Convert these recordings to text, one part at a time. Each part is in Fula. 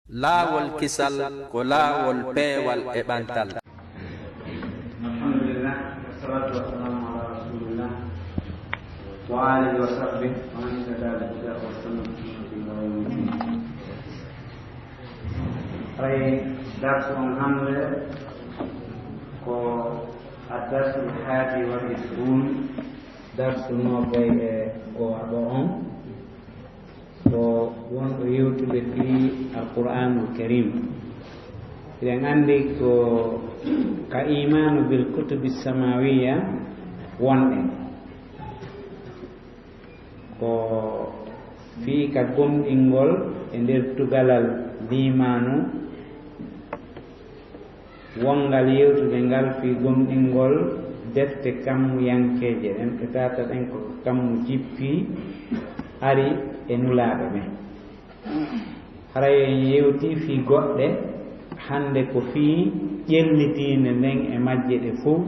laawol kisal ko laawol peewal e ɓantal. Alhamdulillah, wassalatu wassalamu ala rasulillah wa alihi wa sahbihi wa man ittaba al-huda wa sunnah ila yawmiddin. Ay darsu hamle ko ad-darsul hadi wal 20 darsu no bay go abo on ko wonɗo yewtude fi alqur'anul karim. Eɗen anndi ko ka imanu bil kutubi samawiya wonɗe ko fii ka gomɗingol e nder tugalal limanu wongal yewtude ngal fi gomɗingol defte kammu yankeje ɗen ɓe tata ɗen ko kammu jippi ari e nulaaɓe ɓen. haray en yewti fi goɗɗe hande ko fii ƴellitiinde nden e majje ɗe fof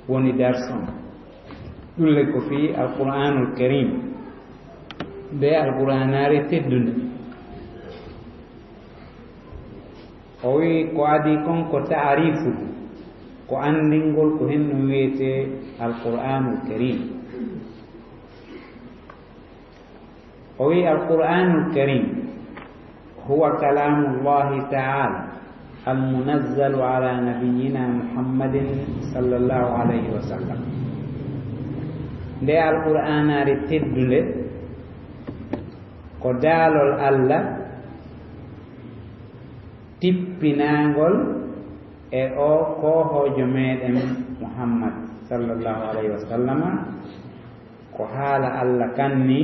woni darson ɗulle ko fii alqur'anul karim be alqur'anare teddunde. o wi ko adi kon ko taarifu ko anndingol ko hen no wiyete alqur'anul karim. o wi alqur'anul karim huwa kalamullahi ta'ala almunazzalu ala nabiyyina muhammadin sallallahu alayhi wa sallam. nde alqur'anare teddunde ko daalol allah tippinagol e o kohojo meɗen muhammad sallallahu alayhi wa sallama ko haala allah kanni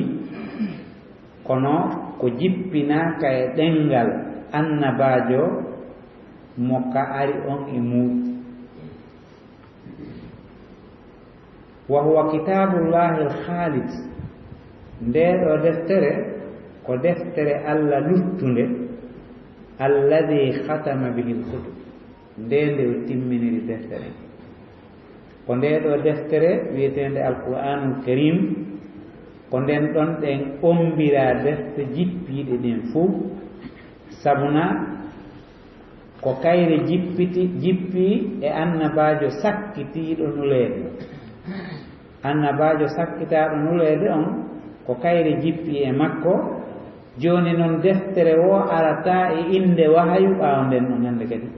kono ko jippinaka e ɗengal annabajo mo ka ari on e muɗum. wa huwa kitabullahi alkhalid, nde ɗo deftere ko deftere allah luttunde alladi khatama bihi lkutub, nde nde o timminiri deftere ko nde ɗo deftere wiyetende alqur'anul karim ko nden ɗon ɗen ombira defte jippiɗe ɗen fuu sabuna ko kayre jippi e annabajo sakkitiɗo nuleede. annabajo sakkitaɗo nuleede on ko kayre jippi e makko. joni noon deftere o arata e inde wahayu ɓaawo nden ɗon hande kadi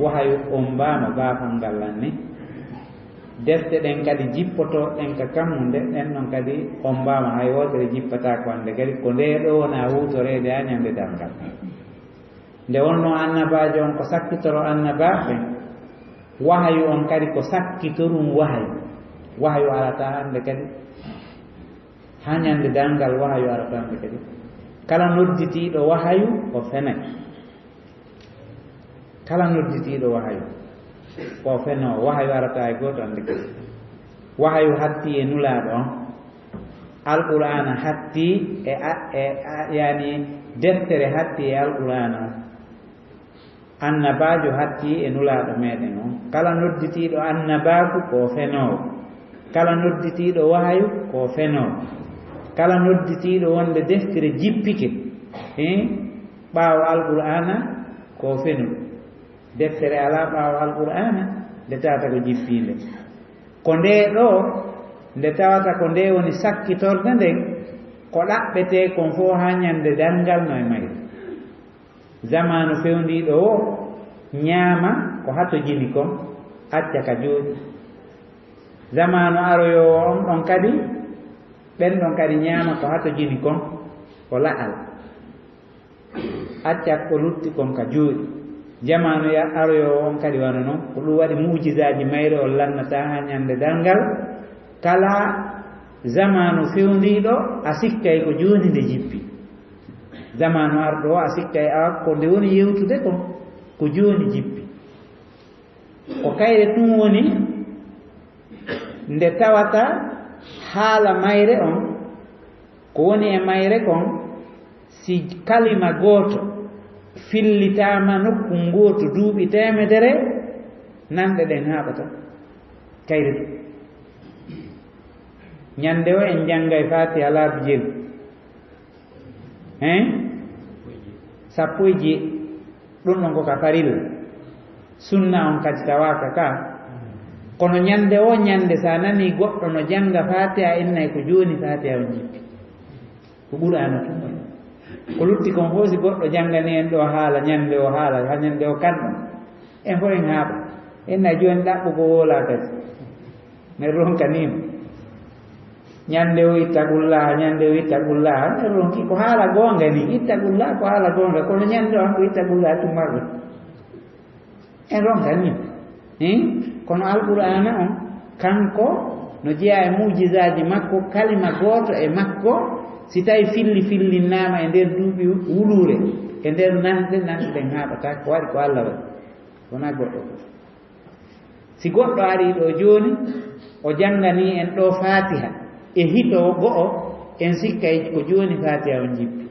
wahayu ombama baafal ngal lanni. defte ɗen kadi jippoto ɗen ka kammude ɗen ɗon kadi ombama hay wotere jippata ko hande kadi ko nde ɗo wona hutorede ha ñande dangal. nde wonno annabajo on ko sakkitoro annabaɓe, wahayu on kadi ko sakkitorum wahayu arata hande kadi ha ñande dangal wahayu arata hande kadi. kala nodditiɗo wahayu o fenay, kala nodditiɗo wahayu o feno wahayu arata e goto ande kadi. wahayu hatti e nulaɗo on, alqur'ana hatti yani deftere hatti e alqur'ana on, annabajo hatti e nulaɗo meɗen on. kala nodditiɗo annabaku ko fenowo, kala nodditiɗo wahayu ko fenowo, kala nodditiɗo wonde deftere jippike ɓaawo alqur'ana ko fenu. deftere ala ɓaawo alqur'ana nde tawata ko jippinde. ko nde ɗo nde tawata ko nde woni sakkitorde nden ko ɗaɓɓete kon fof ha ñande dangal no e mayre. zamanu fewndiɗo o ñaama ko hato jini kon acca ka jooɗi. zamanu aroyowo on ɗon kadi ɓen ɗon kadi ñaama ko hato jini kon ko la'al acca ko lutti kon ka jooɗi. jamanu aroyowo on kadi wano noon ko ɗum waɗi mujisaji mayre o lannata ha ñande dangal. kala zamanu fewndiɗo a sikkay ko joni nde jippi. zamanu arɗo o a sikkay ko nde woni yewtude ko joni jippi. ko kayre ɗum woni nde tawata haala mayre on ko woni e mayre kon si kalima gooto fillitama nokku gooto duuɓi temedere nanɗe ɗen haɓata kayre ɗum. ñande o en janngay fatiha laabi jeeɗi sappo e jeɗɗi ɗum ɗon koka farilla sunna on kadi tawaka ka kono ñande o ñande sa nani goɗɗo no janga fatiha innay ko joni fatiha on jippi ko qur'ana tuma ko lutti kon hoosi goɗɗo jangani en ɗo haala ñande o haala ha ñande o kanɗo en fo en haaɓa enna joni ɗaɓɓo ko woola kadi min ronkanima ñande o ittaqullah ñande o ittaqullah min ronki ko haala gonga ni ittaqullah ko haala gonga kono ñande o hanko ittaqullah tummarɗo en ronkanima kono alqur'ana on kanko no jeeya e mujizaji makko kalima goto e makko si tawi fillinnama e nder duuɓi wulure e nder nanɗen haɓata ko waɗi ko Allah waɗi wona goɗɗo si goɗɗo ari ɗo joni o jangani en ɗo fatiha e hito go'o en sikkay ko joni fatiha on jippi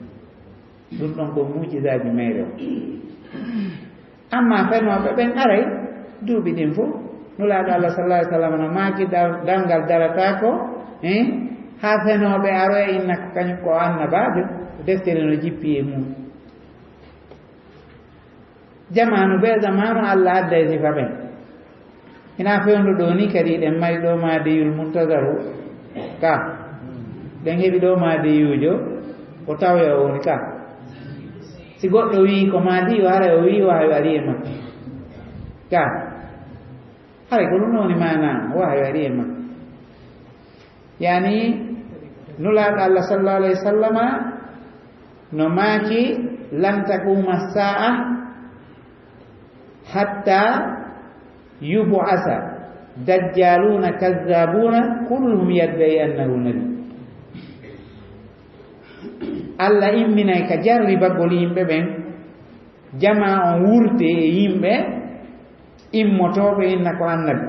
ɗum ɗon ko mujizaji mayre o amma fenoɓe ɓen aray duuɓi ɗin fof nulaaɗo Allah sallallahu alaihi wasallam no maaki dalngal darata ko ha fenoɓe aro e inna ko kañum ko annabajo deftere no jippi e mum jamanu ɓe zamanu Allah adda e sifa ɓen ina fewndu ɗo ni kadi ɗen mari ɗo madiyul muntazaru ka ɗen heeɓi ɗo madiyujo ko tawe o woni ka si goɗɗo wi ko madiyo hara o wi wawi ari e makko ka haray ko ɗum woni mana o wawi ari e makko yani nulaaɗo Allah sallallahu alayhi wa sallama no maaki lan taquma sa'a hatta yub'asa dajjaluna kazzabuna kulluhum yadda'i annahu nabi Allah imminay ka jarribagol yimɓe ɓen jama on wurte e yimɓe immotoɓe inna ko annabi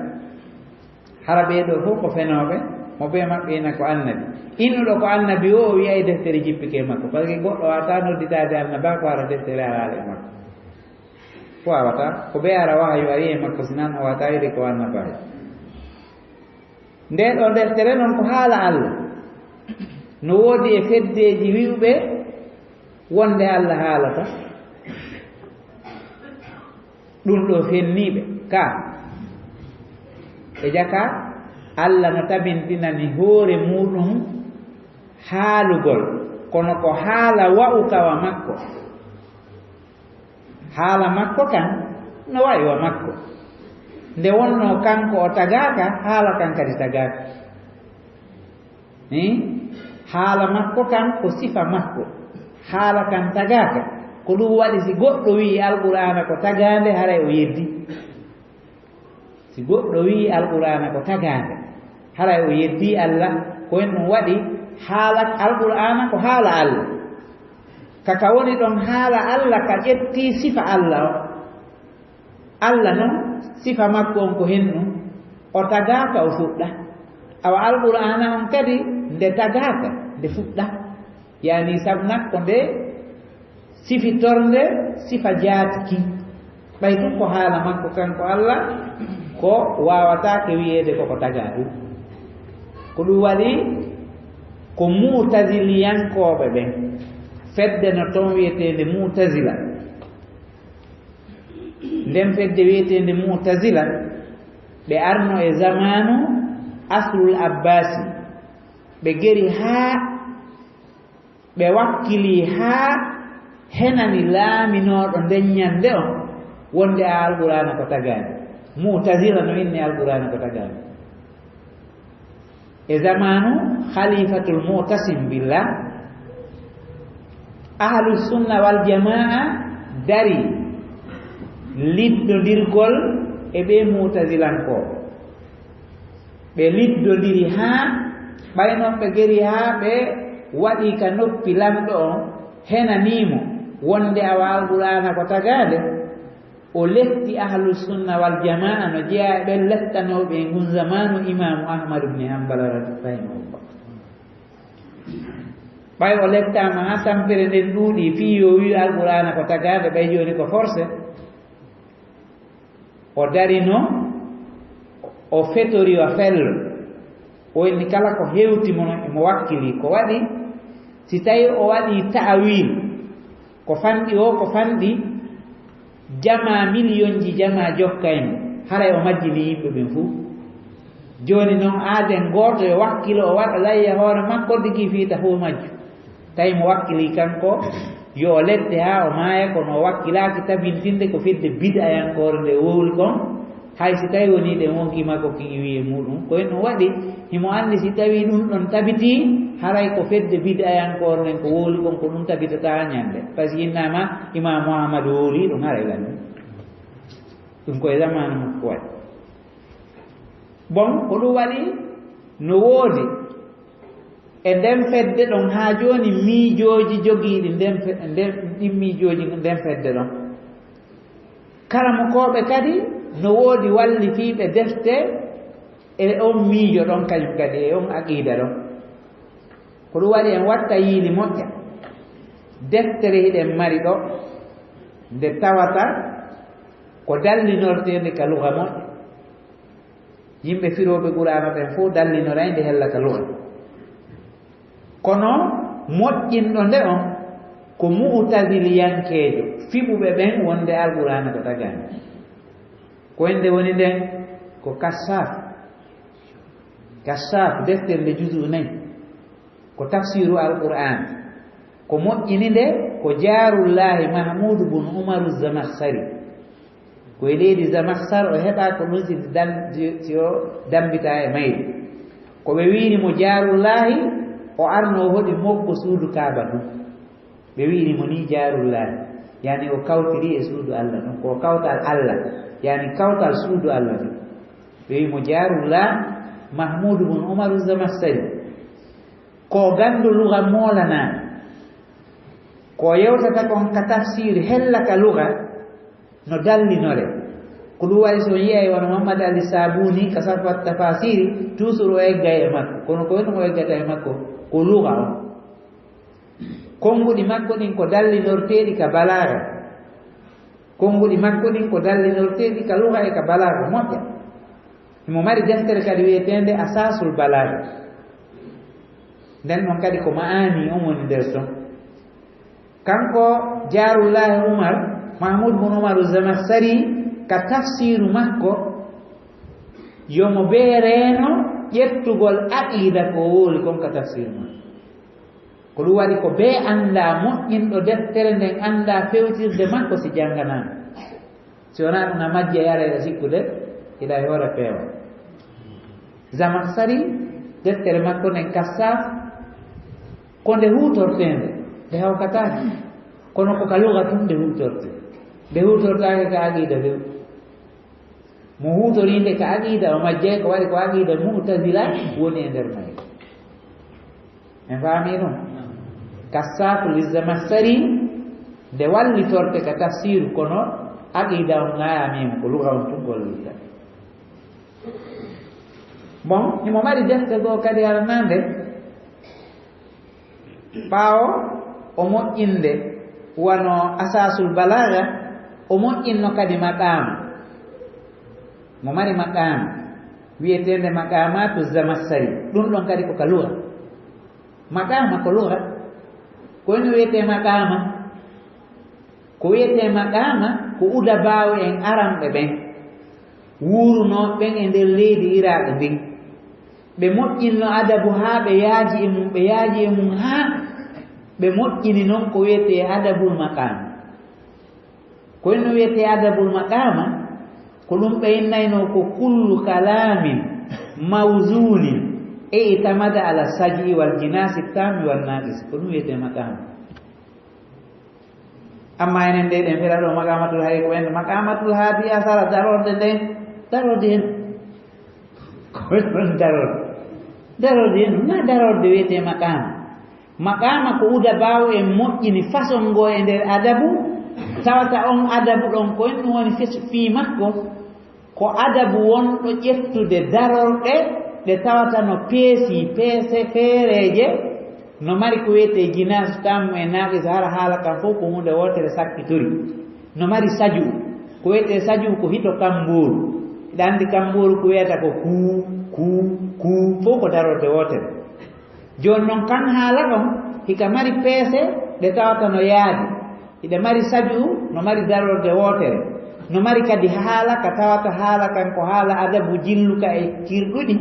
hara ɓeɗo fof ko fenoɓe mo ɓe maɓɓe inna ko annabi innuɗo ko annabi o wiya e deftere jippike makko par ce que goɗɗo wawata nodditade annaba ko ara deftere alaale makko ko wawata ko ɓe ara wahayu ari e makko sinan o wawata wide ko annabajo nde ɗo deftere noon ko haala Allah no woodi e feddeji wiwɓe wonde Allah haalata ɗum ɗo fenniɓe ka e jaka Allah no tabintinani hoore muɗum haalugol kono ko haala wa'ukawa makko haala makko kan no wa'i wa makko nde wonno kanko o tagaka haala kan kadi tagaka haala makko kan ko sifa makko haala kan tagaka ko ɗum waɗi si goɗɗo wi alqur'ana ko tagade haray o yeddi si goɗɗo wi alqur'ana ko tagade haray o yeddi Allah ko en ɗum waɗi haala alqur'ana ko haala Allah kaka woni ɗon haala Allah ka ƴetti sifa Allah o Allah noon sifa makko on ko hen ɗum o tagaka o fuɗɗa awa alqur'ana on kadi nde tagaka nde fuɗɗa yani sabnakko nde sifi torde sifa jaatiki ɓay ɗum ko haala makko kanko Allah ko wawatake wiyede koko taga ɗum ko ɗum waɗi ko mu'taziliyankoɓe ɓen fedde no toon wiyetede mu'tazila nden fedde wiyetede mu'tazila ɓe arno e zamanu aslul abbasi ɓe geri haa ɓe wakkili haa henani laaminoɗo nden ñande on wonde a alqur'ana ko tagani mu'tazila no inni alqur'ana ko tagani e zamanu khalifatul mu'tasim billah ahlus sunna wal jamaa dari liddodirgol e ɓe mu'tazilanko ɓe liddodiri haa ɓay noon ɓe geri haa ɓe waɗi ka noppi lamɗo on henanimo wonde awa alqur'ana ko tagade o letti ahlus sunna wal jamaa no jeeya ɓen lettanoɓe ngun zamanu imamu ahmad ibn hanbal rahimahullah ɓay o lettama ha tampere nden ɗuuɗi fi yo wi alqur'ana ko tagade ɓay joni ko forcé o darino o fetori o fello o inni kala ko hewti mo wakkili ko waɗi si tawi o waɗi ta'wil ko fanɗi o ko fanɗi jama million ji jama jokkaymo haray o majjini yimɓe ɓen fuu. Joni noon aaden goto yo wakkilo o waɗa layya hoore makko digi fiita fo majju tawi mo wakkili kanko yo ledde ha o maaya kono o wakkilaki tabintinde ko fedde bid'ayankore nde wowli kon hay si tawi woni ɗe wonkima ko kii wiye muɗum ko en ɗum waɗi himo andi si tawi ɗum ɗon tabiti haray ko fedde bid'ayankore nden ko wowli kon ko ɗum tabitata ñande par ce que innama imam Mouhamadou wowli ɗum haray gandi ɗum koye zamanu makko waɗi. Bon ko ɗum waɗi no woodi e nden fedde ɗon ha joni miijoji jogiiɗi ɗin miijoji nden fedde ɗon karamokoɓe kadi no woodi wallitiɓe defte e on miijo ɗon kañum kadi e on aqida ɗon. Ko ɗum waɗi en watta yiili moƴƴa deftere hiɗen mari ɗo nde tawata ko dallinortede ka luga moƴƴa. Yimɓe firoɓe Qur'ana ɓen fof dallinoray nde hella ka luga, kono moƴƴinɗo nde on ko mu'taziliyankejo fiɓuɓe ɓen wonde Al-Qur'ana ko tagani ko ende woni nden ko Kashaf deftere nde juzu 4 ko tafsiru Al-Qur'an ko moƴƴini nde ko Jarullahi Mahmoud bun Umaru Zamakhshari ko e leydi Zamakhshar o heɓa ko ɗum si o dambita e mayri ko ɓe winimo Jarullahi o arno hoɗi moggo suudu Kaaba ɗum ɓe winimo ni Jarullahi yani o kawtiri e suudu Allah ɗum ko kawtal Allah yani kawtal suudu Allah ɗum ɓe wimo Jarullah Mahmoud bun Umaru Zamakhshari ko gandu luga molana ko yewtata kon ka tafsir hella ka luga no dallinore ko ɗum waɗi so yiyay wono Muhammad Ali Sabuni ka sarfat tafasiri toujours o eggay e makko kono ko woni o eggata e makko ko luga on konguɗi makko ɗin ko dallinorteɗi ka balaga konguɗi makko ɗin ko dallinorteɗi ka luga e ka balaga moƴƴa imo mari deftere kadi wiyetende Asasul Balaga nden ɗon kadi ko ma'ani on woni nder ton kanko Jarullahi Umar Mahmoud bun Umaru Zamakhshari ka tafsiru makko yomo beereno ƴettugol aqida ko woli kon ka tafsiru makko ko ɗum waɗi ko be anda moƴƴinɗo deftere nden anda fewtirde makko si jangganama si wona ɗum a majji a yarayɗa sikkude ila e hoore peewa. Zamakhshari deftere makko nden Kashaf ko nde hutortende nde hawkatake kono ko ka luga tum nde hutorte nde hutortake ka aqida few mo hutorinde ka aqida o majjay ko waɗi ko aqida mu'tazila woni e nder may en faami ɗum. Kashaf li Zamakhshari nde wallitorte ka tafsiru kono aqida on layamimo ko luga on tum gollita. Bon imo mari defte goo kadi aranande ɓaawo o moƴƴinde wano Asasul Balaga o moƴƴinno kadi maqama mo mari maqama wiyetende maqamatu Zamakhshari ɗum ɗon kadi ko ka luga maqama ko luga ko woni wiyete maqama ko wiyete maqama ko udabawo en aranɓe ɓen wuruno ɓen e nder leydi Iraq ndin ɓe moƴƴinno adabu ha ɓe yaaji e mum ha ɓe moƴƴini noon ko wiyete adabul maqama ko woni no wiyete adabul maqama ko ɗum ɓe innayno ko kullu kalamin mawzunin e itamada ala saji wal jinasi tammi wal naqis ko ɗum wiyete maqama. Amma enen nde ɗen fira ɗo maqamatul hay ko wende maqamatul haadi asara darorde nden darorde hen ko ɗon darorde hen na darorde wiyete maqama. Maqama ko uda bawo en moƴƴini façon ngo e nder adabu tawata on adabu ɗon ko en ɗum woni fi makko ko adabu wonɗo ƴettude darorɗe ɗe tawata no peese feereje no mari ko wiyete jinas tammu e naqis hara haala kam fof ko hunde wotere sakkitori no mari saju ko wiyete saju ko hito kamburu iɗa andi kamburu ko wiyata ko ku fof ko darorde wotere. Joni noon kan haala ɗon hika mari peese ɗe tawata no yaadi ida mari saju no mari darorde wotere no mari kadi haala ka tawata haala kan ko haala adabu jilluka e kirɗuɗi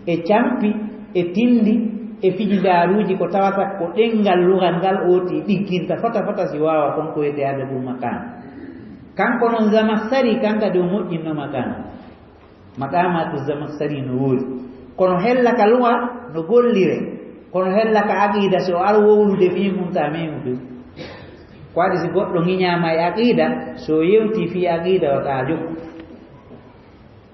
e campi e tindi e fijidaruji ko tawata ko ɗengal lugal ngal oti ɗigginta fota si wawa kon ko wiyete adabul maqam kanko noon Zamakhshari kanka de o moƴƴinno maqamatu Zamakhshari no woodi kono hella ka luga no gollire kono hella ka aqida so ar wowlude fi mumta memu du ko waɗi si goɗɗo ŋiñama e aqida so yewti fi aqida wata jokku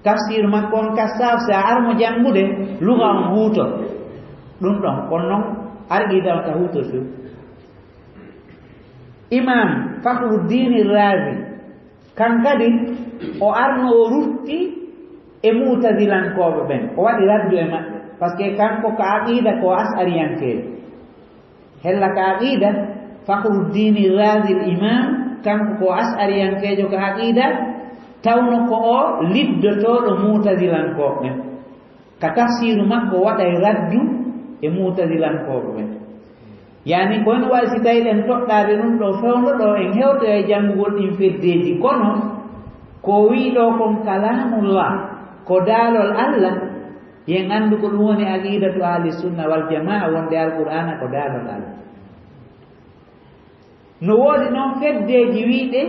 tafsir makko on kassaf sa armo jangude luga on huuto ɗum ɗon kono noon aqida wata huuto few imam Fakhruddin Razi kan kadi o arno o rutti e mu'tazilankoɓe ɓen o waɗi raddu e maɓɓe par ce que kanko ko aqida ko as'ariyankejo hella ka aqida Fakhruddin Razi imam kanko ko as'ariyankejo ko aqida tawno ko o liddotoɗo mu'tazilankoɓe ɓen ka tafsiru makko waɗay raddu e mu'tazilankoɓe ɓen yani kono wawi si tawi ɗen toɗɗade ɗum ɗo fewno ɗo en hewto e janngugol ɗin feddeji kono ko wiɗo kon kalamullah ko daalol Allah yen andu ko ɗum woni aqidatu ahli sunna wal jamaa wonde alqur'ana ko daalol Allah no woodi noon feddeji wiiɗe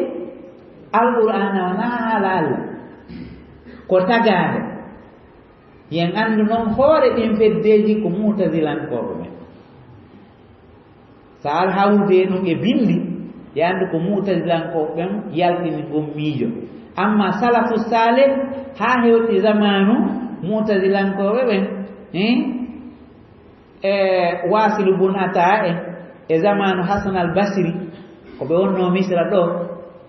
alqur'ana wona haala Allah ko tagade yen andu noon hoore ɗin feddeji ko mu'tazilankoɓe men sa ar hawrude ɗum e bindi yandu ko mu'tazilankoɓe ɓen yaltini gon miijo amma salafu salih ha hewti zamanu mu'tazilankoɓe ɓen e Wasil bun Ata e zamanu Hasan al-Basri ko ɓe wonno Misra ɗo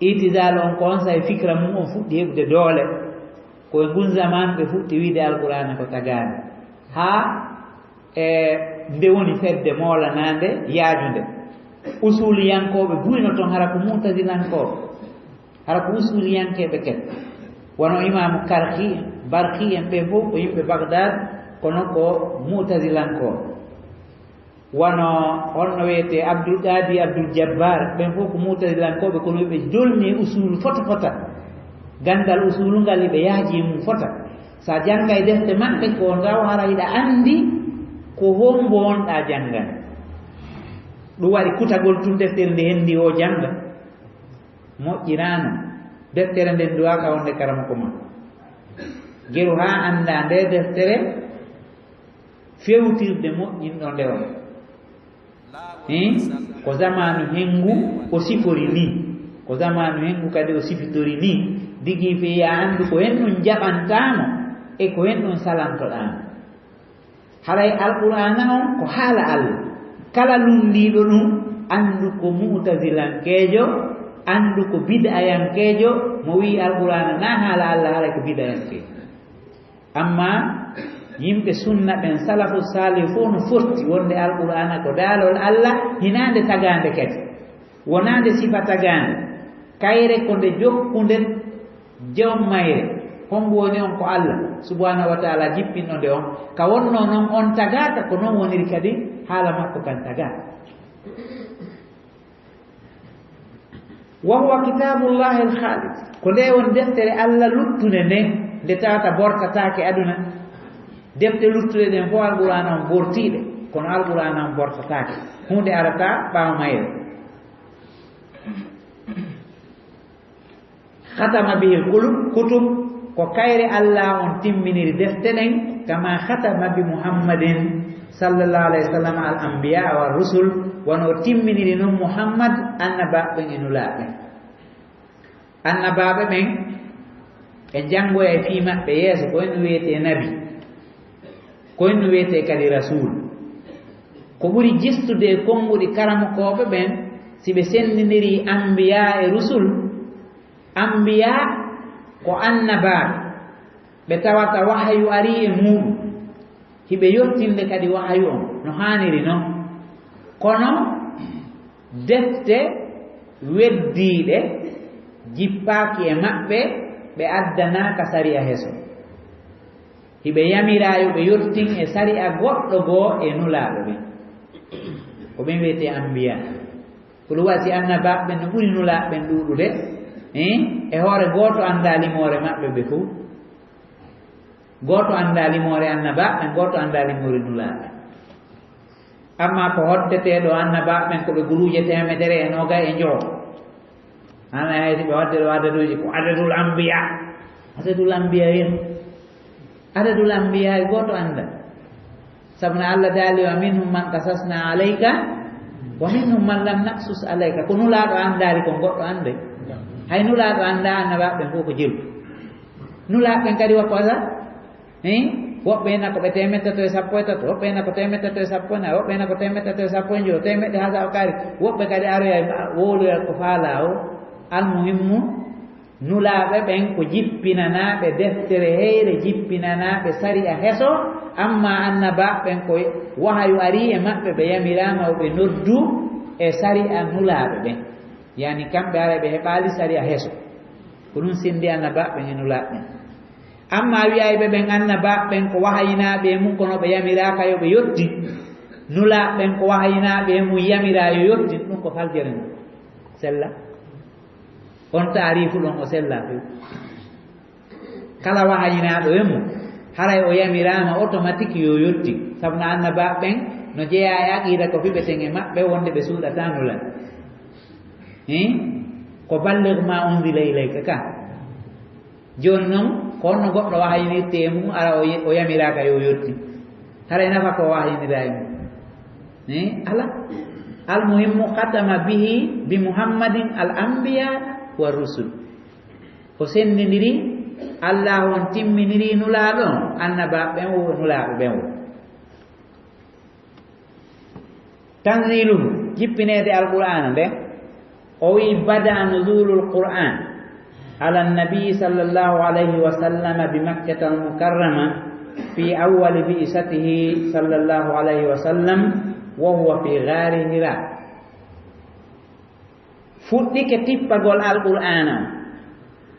itidal on ko on sa e fikra mum on fuɗɗi heɓude doole koye ngun zamanu ɓe fuɗɗi wiide alqur'ana ko tagade ha nde woni fedde moolanande yaajude usuliyankoɓe buyno toon hara ko mu'tazilankoɓe hara ko usuliyankeɓe ket wono imamu Barki en ɓe fof ko yimɓe Bagdad kono ko mu'tazilankoɓe wono honno wiyete Abdul Qadi Abdul Jabbar ɓen fof ko mu'tazilankoɓe kono ɓe dolni usulu fota gandal usulu ngal ɓe yaaji mum fota sa jangga e defte maɓɓe ko ndaw hara yiɗa andi ko hombo wonɗa janggani ɗum waɗi kutagol tun deftere nde hendi o janga moƴƴirano deftere nden duwaka wonde karama ko ma geru ha anda nde deftere fewtirde moƴƴinɗo nde on ko zamanu hengu o sifori ni ko zamanu hengu kadi o sifitori ni digi fe ya andu ko hen ɗum jaɓantamo e ko hen ɗum salantoɗamo haray alqur'ana on ko haala Allah kala lundiɗo ɗum andu ko mu'tazilankejo andu ko bid'ayankejo mo wi alqur'ana na haala Allah haray ko bid'ayankejo amma yimɓe sunna ɓen salafu salih fof no fotti wonde alqur'ana ko daalol Allah hinande tagande kadi wonande sifa tagande kayre ko nde jokkude jewm mayre hongo woni on ko Allah subhanahu wa ta'ala jippinno nde on ka wonno noon on tagata ko noon woniri kadi haala makko kan tagata wa huwa kitabullahi al-khalid ko nde won deftere Allah luttude nde tawata bortatake aduna defte luttude ɗen fof alqur'ana on bortiɗe kono alqur'ana on bortatake hunde arata ɓawa mayre khatama bihi kutub ko kayre Allah on timminiri defte ɗen kama khatama bi Muhammadin sallallahu alayhi wa sallam al anbiya wa rusul wono timminiri noon Muhammad annabaɓe ɓen e nulaɓe annabaɓe ɓen e janngoya e fii maɓɓe yeeso ko henno wiyete nabi ko henno wiyete kadi rasul ko ɓuri jistude e konnguɗi karamokoɓe ɓen si ɓe sendiniri anbiya e rusul anbiya ko annabaɓe ɓe tawata wahayu ari e muɗum hiɓe yottinde kadi wahayu on no haniri noon kono defte weddiɗe jippaaki e maɓɓe ɓe addanaka sariya heso hiɓe yamirayo ɓe yottin e sariya goɗɗo goo e nulaɓe ɓen ko ɓen wiyete anbiya ko ɗum wasi annabaɓe no ɓuri nulaɓe ɗuɗude e hoore goto anda limore maɓɓe ɓe fof goto anda limore annabaɓe goto anda limore nulaɓe amma ko hoddeteɗo annabaɓe koɓe guruje temedere e noga e joo ana haydi ɓe wadde ɗo adaduji ko adadul ambiya adadul ambiya e goto anda sabu no Allah daali wa minhum man qasasna alayka wa minhum man lam naqsus alayka ko nulaɗo andari ko goɗɗo ande hay nulaɗo anda annabaɓe fof ko jelbu nulaɓe kadi wakko asa woɓɓe hena ko ɓe temedde tato e sappo e tato woɓɓe hena ko temedde tato e sappo e nayi woɓɓe hena ko temedde tato e sappo e joyi temedde ha sawo kaari woɓɓe kadi aroya wowloya ko faala o almuhimmu nulaɓe ɓen ko jippinanaɓe deftere heyre jippinanaɓe sari a heeso amma annabaɓen ko wahayu ari e maɓɓe ɓe yamirama o ɓe noddu e sari a nulaɓe ɓen yani kamɓe ara ɓe heɓali sari a heeso ko ɗum sindi annabaɓen e nulaɓe ɓen amma wiyayɓe ɓen annabaɓen ko wahayinaɓe e mum kono ɓe yamiraka yo ɓe yetti nulaɓen ko wahayinaɓe e mum yamira yo yetti ɗum ko faljere mum sella on taarifu ɗon o sella few kala wahayinaɗo e mum haray o yamirama automatique yo yetti sabu no annabaɓen no jeeya e aqida ko fiɓeten e maɓɓe wonde ɓe suuɗata nula ko balligh ma unzila ilayka ka joni noon ko honno goɗɗo wahayinirte e mum ara o yamiraka yo yetti haray nafa ko wahayinira e mum ala almuhimmu khatama bihi bi muhammadin al anbiya wa rusul o sendidiri Allah on timminiri nulaɗo annabaɓen wo nulaɓe ɓen wo tanziluhu jippinede alqur'ana nde o wi bada nuzulul qur'an على النبي صلى الله عليه وسلم بمكة المكرمة في أول بئسته صلى الله عليه وسلم وهو في غار هراء fuɗɗi ke tippagol alqur'ana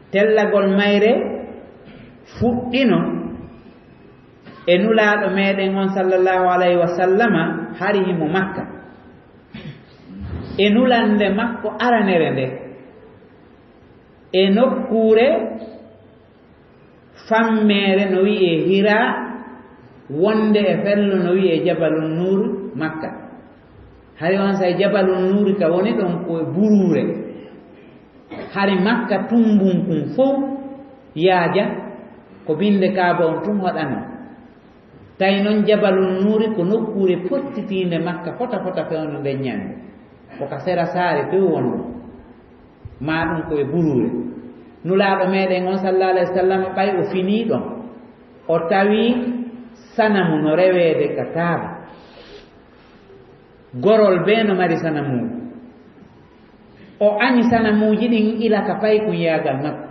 tellagol mayre fuɗɗino e nulaɗo meɗen on sallallahu alayhi wa sallama hari himo makka e nulande makko aranere nde e nokkure fammere no wi'e hira wonde e fello no wi'e jabalun nur makka hari on say jabalun nuri ka woni ɗon koye burure hari makka tumbun kum fof yaaja ko binde kaaba on tum hoɗano tawi noon jabalun nuri ko nokkure pottitinde makka fota fota fewno nden ñande koka sera saare few wonɗum ma ɗum koye burure nulaaɗo meɗen on sallallahu alayhi wa sallam ɓay o fini ɗon o tawi sanamu no rewede ka kaaba gorol be no mari sanamuji o añi sanamuji ɗin ilaka pay kum yagal makko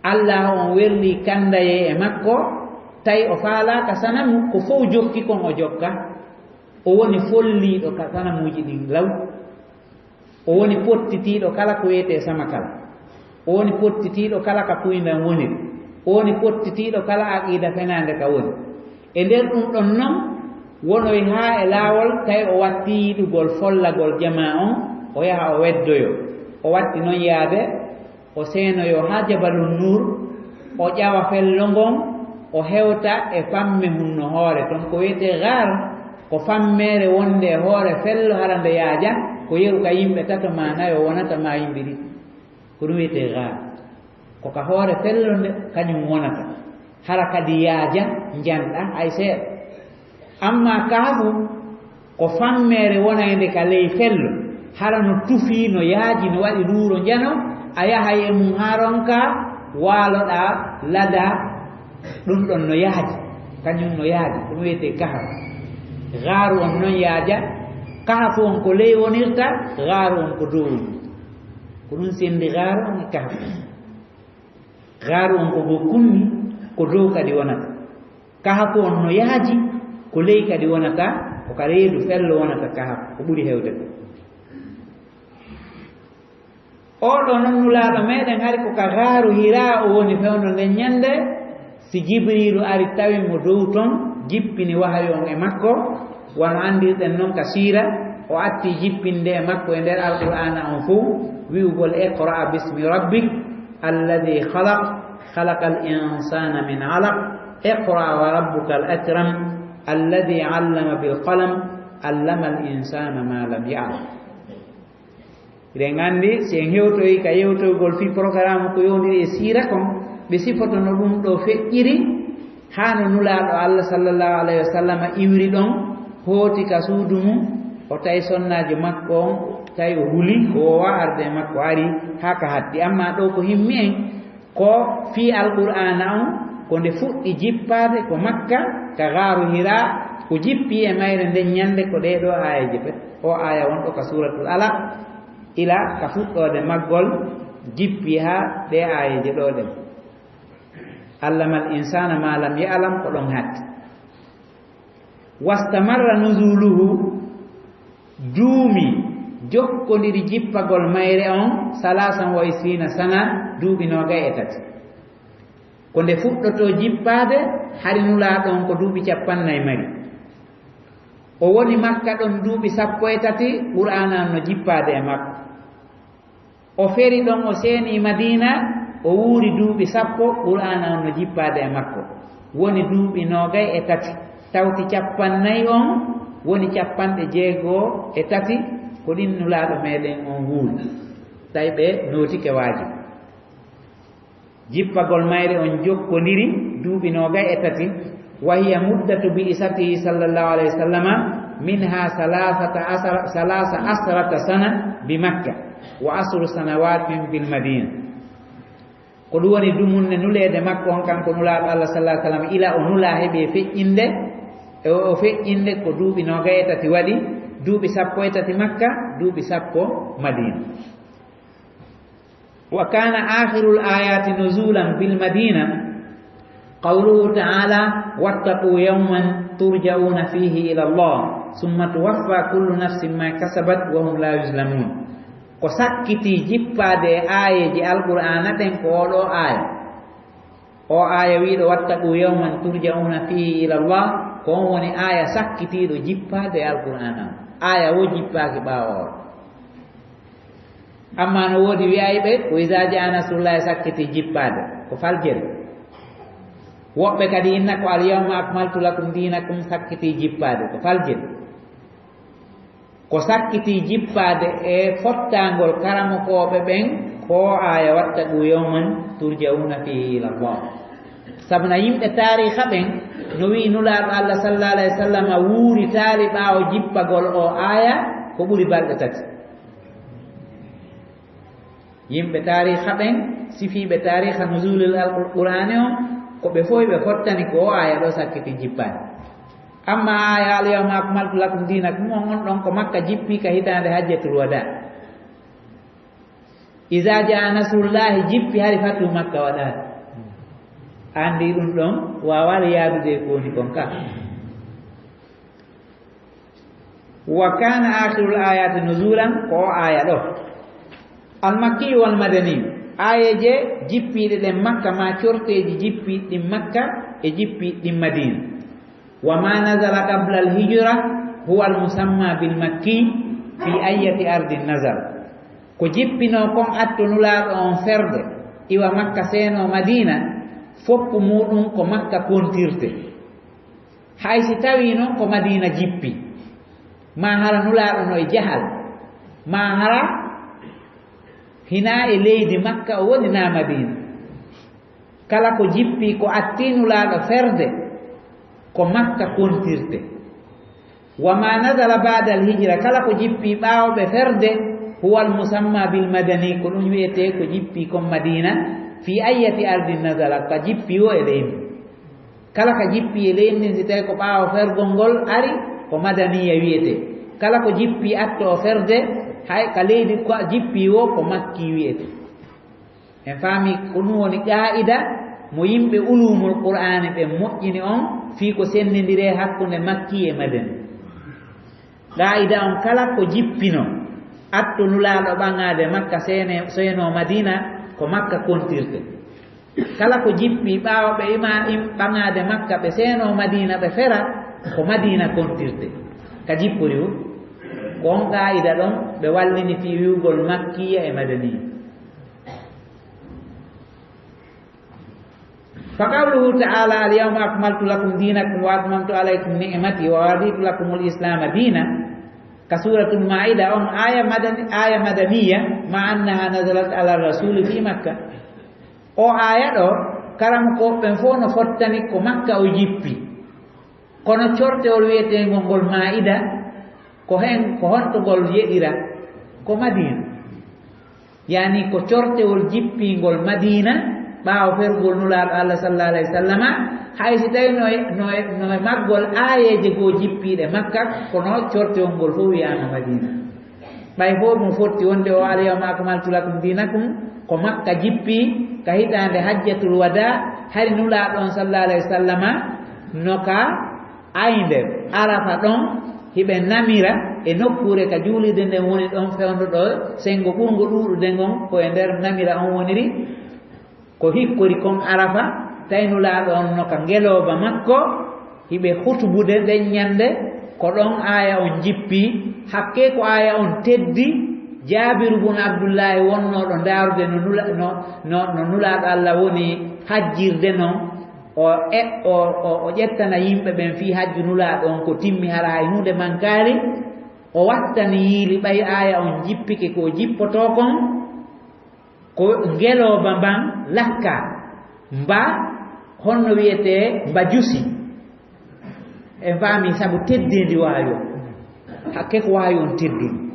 Allah on werli kandaye e makko tawi o faalaka sanamu ko fof jokki kon o jokka o woni folliɗo ka sanamuji ɗin law o woni pottitiɗo kala ko wiyete sama kala o woni pottitiɗo kala ka puydan woniri o woni pottitiɗo kala aqida fenande ka woni e nder ɗum ɗon noon wonoy ha e laawol tawi o watti yiɗugol follagol jama on o yaha o weddoyo o watti noon yaade o seenoyo ha jabalun nur o ƴawa fello ngon o hewta e famme hunno hoore toon ko wiyete gar ko fammere wonde e hoore fello hara nde yaaja ko yeru ka yimɓe tato ma nayo wonata ma yimɓe ɗiɗi ko ɗum wiyete gar koka hoore fello nde kañum wonata hara kadi yaaja janɗa hay seeɗa amma kaabu ko fammere wonayde ka ley fello hara no tufi no yaaji no waɗi ruuro jano a yahay e mum ha ronka waaloɗa lada ɗum ɗon no yaaji kañum no yaaji ɗum wiyete kahaf gaaru on noon yaaja kahafu on ko ley wonirta gaaru on ko dow woni ko ɗum sendi gaaru on e kahaf gaaru on ko go kunni ko dow kadi wonata kahafu on no yaaji ko ley kadi wonata ko ka reedu fello wonata kahaf ko ɓuri hewde ko oɗo noon nulaaɗo meɗen hari ko ka gaaru hira o woni fewno nden ñande si jibrilu ari tawi mo dow toon jippini wahayo on e makko wano andirɗen noon ka siira o atti jippinde makko e nder alqur'ana on fuu wi'ugol iqra bismi rabbik alladhi khalaq khalaqal insana min alaq iqra wa rabbukal akram alladhi 'allama bil qalam allama al insana ma lam ya'lam. Iɗen anndi si en hewtoyi ka yewtoygol fi programme ko yowndiri e siira kon ɓe sifotono ɗum ɗo feƴƴiri haa no nulaaɗo Allah sallallahu alayhi wa sallam iwri ɗon hooti ka suudu mum o tawi sonnaaji makko on tawi o huli o wowa arde makko ari haa ka haddi. Amma ɗo ko himmi en ko fii alqur'ana on ko nde fuɗɗi jippaade ko makka ka gaaru hira ko jippi e mayre nden ñannde ko ɗeɗo aayaji pet o aya wonɗo ka suratul alaq ila ka fuɗɗode maggol jippi haa ɗe aayaji ɗo ɗen allama al insana ma lam ya'lam ko ɗon hatti. Wastamarra nuzuluhu duumi jokkodiri jippagol mayre on salasan wa isrina sana duuɓi nogay e tati ko nde fuɗɗoto jippaade hari nulaaɗo on ko duuɓi 40 o woni makka ɗon duuɓi 13 qur'ana no jippaade e makko o feri ɗon o seeni madina o wuuri duuɓi 10 qur'ana on no jippaade e makko woni duuɓi nogay e tati tawti 40 on woni 63 ko ɗin nulaaɗo meɗen on wuuri tawi ɓe nootike waajib jippagol mayre on jokkodiri duuɓi nogay e tati wa hiya muddatu bi isatihi sallallahu alayhi wa sallama minha salasa asrata sana bi makka wa asru sanawatin bil madina ko ɗum woni dumunne nuleede makko on kanko nulaaɗo Allah sallallahu alayhi wa sallam ila o nula heɓe feƴƴinde e o feƴƴinde ko duuɓi nogay e tati waɗi duuɓi 13 makka duuɓi 10 madina. Wa kana akhirul ayati nuzulan bil madina qawluhu ta'ala wattaqu yawman turja'una fihi ila Allah summa tuwaffa kullu nafsin ma kasabat wa hum la yuzlamun. Ko sakkiti jippaade aayeji alqur'ana ɗen ko oɗo aya o aya wiiɗo wattaqu yawman turja'una fihi ila Allah ko on woni aya sakkitiiɗo jippaade alqur'ana aya wo jippaaki ɓaawo amma no woodi wi'ayɓe ko iza jaa nasrullahi sakkiti jippaade ko faljere woɓɓe kadi inna ko al yawma akmaltu lakum dinakum sakkiti jippaade ko faljere ko sakkiti jippaade e fottangol karamokoɓe ɓen ko aya wattaqu yawman turja'una fihi ila Allah sabuna yimɓe tariha ɓen no wi nulaaɗo Allah sallallahu alayhi wa sallam wuuri taari ɓaawo jippagol o aya ko ɓuri balɗe 3 yimɓe tariha ɓen sifiiɓe tariha nuzulul alqur'ani o ko ɓe fof ɓe fottani ko o aya ɗo sakkiti jippaade amma aya al yawma akmaltu lakum dinakum on ɗon ko makka jippi ka hitande hajjatul wada iza jaa nasrullahi jippi hari fatu makka waɗaade andi ɗum ɗon wawal yaadude ko woni kon ka. Wa kana akhirul ayati nuzulan ko aya ɗo almakki wal madani ayeje jippiɗe ɗen makka ma corteji jippiɗi makka e jippiɗi madina wa ma nazala qabla al hijra huwa al musamma bil makki fi ayati ardin nazal ko jippino kon attonulaaɗo on ferde iwa makka seeno madina foppu muɗum ko makka kontirte hay si tawi noon ko madina jippi ma hara nulaaɗo no e jahal ma hara hina e leydi makka o woni na madina kala ko jippi ko attinulaaɗo ferde ko makka kontirte wa ma nazala ba'da al hijra kala ko jippi ɓaawɓe ferde huwa al musamma bil madani ko ɗum wiyete ko jippi kon madina fi ayati ardin nazala ka jippi o e leydi kala ka jippi e leydi si tawi ko ɓaawo fergol ngol ari ko madaniya wiyete kala ko jippi atto ferde hay ka leydi ko jippi o ko makki wiyete en faami ko ɗum woni qa'ida mo yimɓe ulumul qur'ani ɓe moƴƴini on fii ko sennidire hakkunde makki e madani qa'ida on kala ko jippino atto nulaaɗo ɓaŋaade makka seeno madina ko makka kontirte kala ko jippi ɓaawo ɓe ima ɓaŋaade makka ɓe seeno madina ɓe fera ko madina kontirte ka jippori o kon qaida ɗon ɓe wallini fi wiwgol makkiya e madaniya. فقوله تعالى اليوم أكملت لكم دينكم وأتممت عليكم نعمتي ورضيت لكم الإسلام دينا كسورة المائدة آية مدنية مع أنها نزلت على الرسول في مكة o aya ɗo karam ko ɓen fof no fottani ko makka o jippi kono cortewol wiyetengol ngol maida ko hen ko hontogol yeɗira ko madina yani ko cortewol jippingol madina ɓaawo fergol nulaaɗo Allah sallallahu alayhi wa sallama haysi tawi no e maggol ayeje goo jippiɗe makka kono cortewol ngol fof wiyama madina ɓay fof ɗum fotti wonde o alyawma akmaltu lakum dinakum ko makka jippi ka hitande hajjatul wada hari nulaaɗo on sallallahu alayhi wa sallama noka aynder arafa ɗon hiɓe namira e nokkure ka juulide nden woni ɗon fewndo sengo ɓurgo ɗuɗude ngon ko e nder namira on woniri ko hikkori kon arafa tawi nulaaɗo on noka ngeloba makko hiɓe hutubude nden ñande ko ɗon aya on jippi hakke ko aya on teddi Jabiru bun Abdullahi wonnoɗo ndaarude no nulaaɗo Allah woni hajjirde noon o ƴettana yimɓe ɓen fii hajju nulaaɗo on ko timmi hara hay hunde mankaari o wattani yiili ɓay aya on jippike ko jippoto kon ko ngeloba mban lakka mba honno wiyete mba jusi e faami sabu teddindi waayo hakke ko waayo on teddindi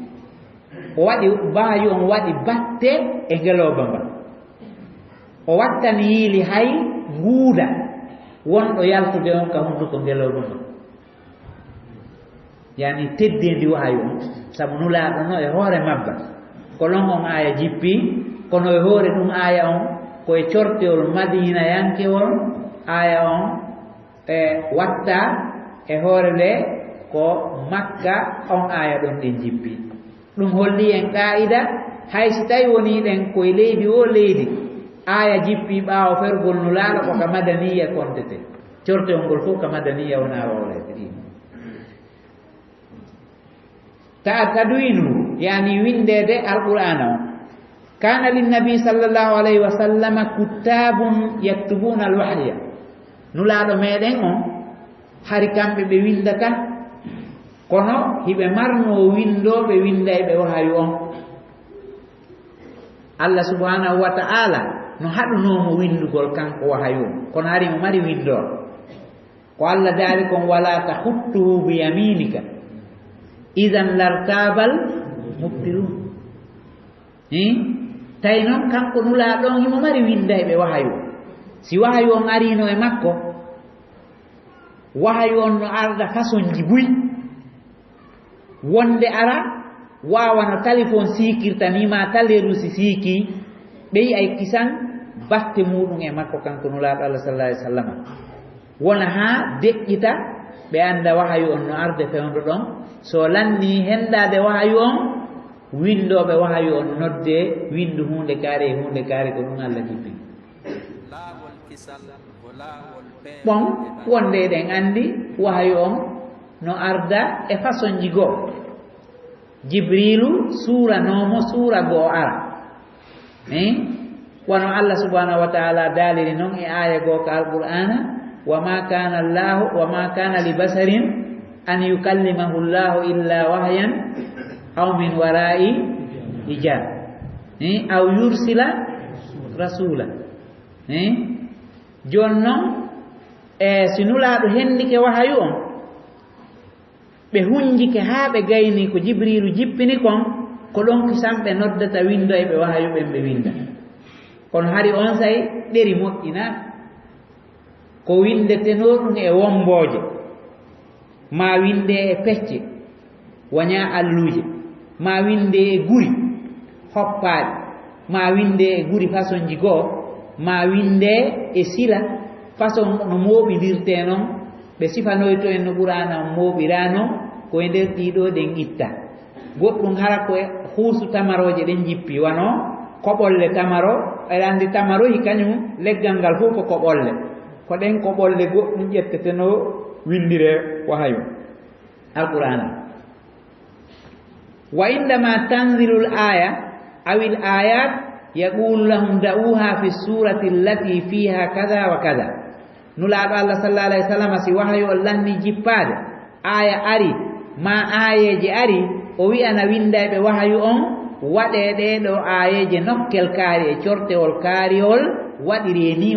o waɗi waayo on waɗi batte e ngeloba mba o wattani yiili hay nguuda wonɗo yaltude on ka hunduko ngeloba mba yani teddindi waayo on sabu nulaaɗo no e hoore mabba ko lon on aya jippi kono e hoore ɗum aya on koye cortewol madina yankewol aya on e watta e hoore nde ko makka on aya ɗon ɗen jippi ɗum holli en qa'ida haysi tawi woni ɗen koye leydi o leydi aya jippi ɓaawo fergol nulaaɗo ko ka madaniya kontete cortewol ngol fof ka madaniya wona wawlede ɗi tadwinu yani windede alqur'ana o kana linnabi sallallahu alayhi wa sallam kutabun yaktubuna alwahya nulaaɗo meɗen on hari kamɓe ɓe windata kono hiɓe marno windoɓe windayɓe wahayu on Allah subhanahu wa ta'ala no haɗunomo windugol kanko wahayu on kono hari mo mari windor ko Allah daari kon wala tahuttuhu bi yaminika idan lartabal mubtilun tawi noon kanko nulaaɗo on himo mari windayɓe wahayu si wahayu on arino e makko wahayu on no arda façon ji buy wonde ara wawa no téléphone sikirta ni ma taleru si siki ɓeyi ay kisan batte muɗum e makko kanko nulaaɗo Allah sallallahu alaihi wasallam wona ha deƴƴita ɓe anda wahayu on no arde fewndo ɗon so lanni hendade wahayu on windoɓe wahayu on nodde windu hunde kaari e hunde kaari ko ɗum Allah jippi ɓon wonde eɗen andi wahayu on no arda e façon ji goo jibrilu suuranomo suura goo ara wono Allah subhanahu wa ta'ala daaliri noon e aya goo ka alqur'ana wama kana li basarin an yukallimahu llahu illa wahyan aw min wara'i hijab aw yursila rasula jonnon si nulaaɗo hendike wahayu on ɓe hunjike haa ɓe gayni ko jibrilu jippini kon ko ɗon kisamɓe noddata windo e ɓe wahayu ɓen ɓe winda kono hari on say ɗeri moƴƴina ko windeteno ɗum e wombooje ma winde e pecce waña alluje ma winde e guri hoppaaɗe ma winde e guri façon ji goo ma winde e sila façon no mooɓidirte noon ɓe sifanoyto en no ɓurana on mooɓira noon koye nder ɗiɗo ɗen itta goɗɗum hara koye huusu tamaroje ɗen jippi wano koɓolle tamaro aɗa andi tamaroyi kañum leggal ngal fof ko koɓolle ko ɗen koɓolle goɗɗum ƴetteteno windire wahayu alqur'ana wa indama tanzilul aya awil ayat yaqulu lahum da'uha fi surati allati fiha kadha wa kadha. Nulaaɗo Allah sallallahu alaihi wasallam si wahyu lanni jippade aya ari ma ayeje ari o wi'ana windaɓe wahyu on waɗe ɗeɗo ayeje nokkel kaari e cortewol kaariol waɗire ni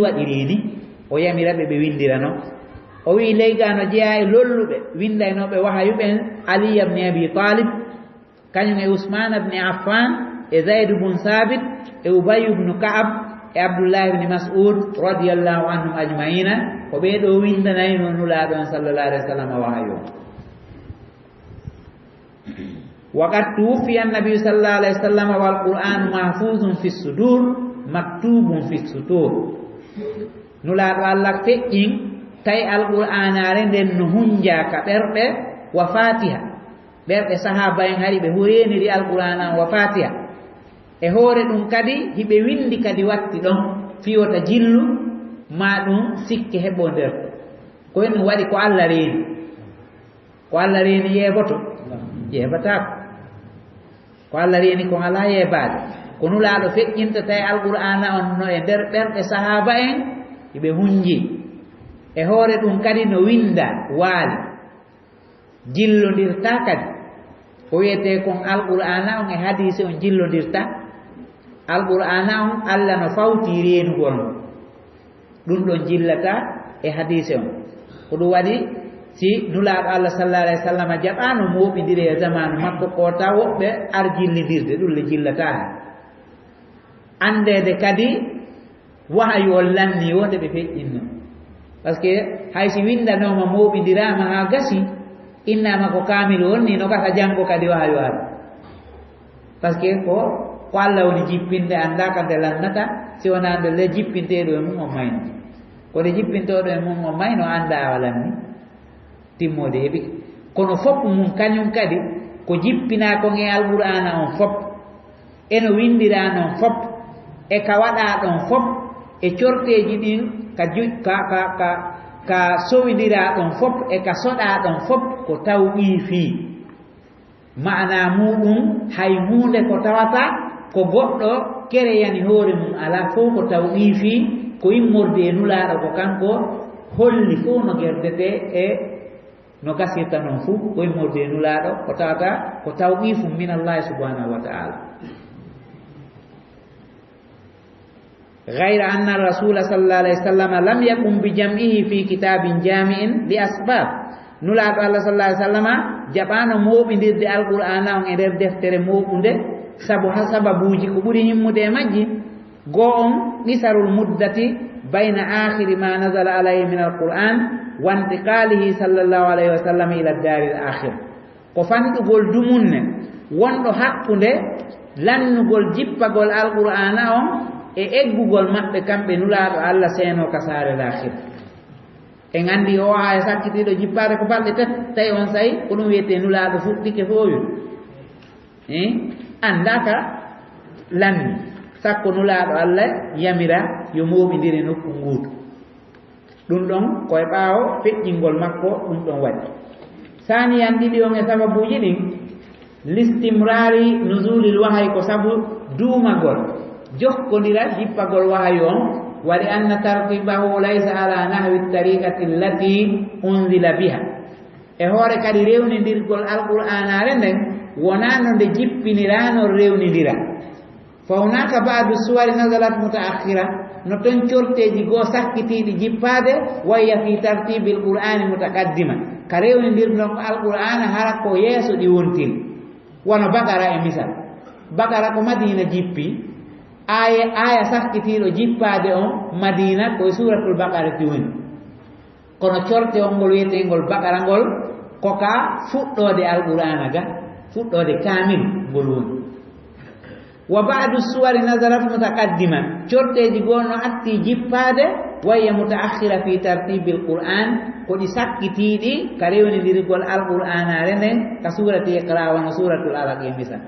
o yamiraɓe ɓe windirano. O wi leygano jeeya e lolluɓe windaynoɓe wahyu ɓen Ali ibn Abi Talib kañum e Usman ibn Affan e Zaid ibn Sabit e Ubay ibn Ka'ab e Abdullah ibn Mas'ud radiyallahu anhum ajma'ina ko ɓeɗo windanayno nulaaɗo on sallallahu alaihi wasallam wahyu. Waqad tuwuffiya an-nabiy sallallahu alaihi wasallam wal Qur'anu mahfuzun fi sudur maktubun fi sutur. Nulaaɗo Allah feƴƴin tawi alqur'anare nden no hunja ka ɓerɓe wa fatiha ɓerɓe sahaba en hari ɓe hureniri alqur'ana wa fatiha e hoore ɗum kadi hiɓe windi kadi watti ɗon fiyota jillu ma ɗum sikke heɓo nder ko hen ɗum waɗi ko Allah reeni yeeboto yeebatako ko Allah reeni ko ala yeebade ko nulaaɗo feƴƴinta tawi alqur'ana on no e nder ɓerɓe sahaba en hiɓe hunji e hoore ɗum kadi no winda waali jillondirta kadi ko wiyete kon alqur'ana on e hadise on jillondirta. Alqur'ana on Allah no fawti reenugol mo ɗum ɗon jillata e hadise on ko ɗum waɗi si nulaaɗo Allah sallallahu alaihi wasallam jaɓano moɓidiri e zamanu makko ko taw woɓɓe ar jillidirde ɗum le jillata andede kadi wahyu on lanni wonde ɓe feƴƴinno par ce que haysi windanoma moɓidirama ha gasi innama ko kamilu wonni no gasa janggo kadi wahyu ar par ce que ko Allah woni jippinde anda kante lannata si wona nde le jippinteɗo e mum o mayno kode jippintoɗo e mum o mayno anda walanni timmode heeɓi kono fop mum kañum kadi ko jippina kon e alqur'ana on fop eno windira non fop e ka waɗa ɗon fop e corteji ɗin ka sowidira ɗon fop e ka soɗa ɗon fop ko tawqifi ma'ana muɗum hay hunde ko tawata ko goɗɗo kereyani hoore mum ala fof ko tawqifi ko immorde e nulaaɗo ko kanko holli fof no gerdete e no gasirta noon fuu ko immorde e nulaaɗo ko tawata ko tawqifum min allahi subhanahu wa ta'ala. غير أن الرسول صلى الله عليه وسلم لم يقم بجمعه في كتاب جامع لأسباب. nulaaɗo Allah sallallahu alaihi wasallam jaɓano moɓidirde alqur'ana on e nder deftere moɓunde sabu ha sababuji ko ɓuri himmude e majji. Goo on qisarul muddati bayna akhiri ma nazala alayhi min alqur'an wa intiqalihi sallallahu alaihi wasallam ila dari al akhir. ko fanɗugol dumunne wonɗo hakkunde lannugol jippagol alqur'ana on e eggugol maɓɓe kamɓe nulaaɗo Allah seeno ka saare lahira. en andi o aya sakkitiɗo jippade ko balɗe tati tawi on sayi ko ɗum wiyete nulaaɗo fuɗɗike fowi andaka lanni sakko nulaaɗo Allah yamira yo moɓidiri nokku nguutu. ɗum ɗon koye ɓaawo feƴƴingol makko ɗum ɗon waɗi. saniyan ɗiɗi on e sababuji ɗin listimrari nuzulil wahay ko sabu duumagol jokkodira jippagol wahayu on wali anna tartibahu laysa ala nahwi tariqati allati unzila biha. e hoore kadi rewnidirgol alqur'anare nden wonano nde jippinirano rewnidira. fa hunaka ba'du suwari nazalat mutaakhira no ton corteji goo sakkitiɗi jippade wayya fi tartibil qur'ani mutaqaddima ka rewnidirɗon alqur'ana hara ko yeeso ɗi wontiri. wono Bakara e misal Bakara ko Madina jippi aya sakkitiɗo jippade on Madina koye suratul Bakara ti woni. kono corte on ngol wiyetengol Bakara ngol koka fuɗɗode alqur'ana ga fuɗɗode kamil ngol woni. wa ba'du suwari nazarat mutaqaddima corteji goo no atti jippade wayya mutaakhira fi tartibil qur'an ko ɗi sakkitiɗi ka rewnidirgol alqur'anare nden ka surati Iqra wano suratul Alaq e misal.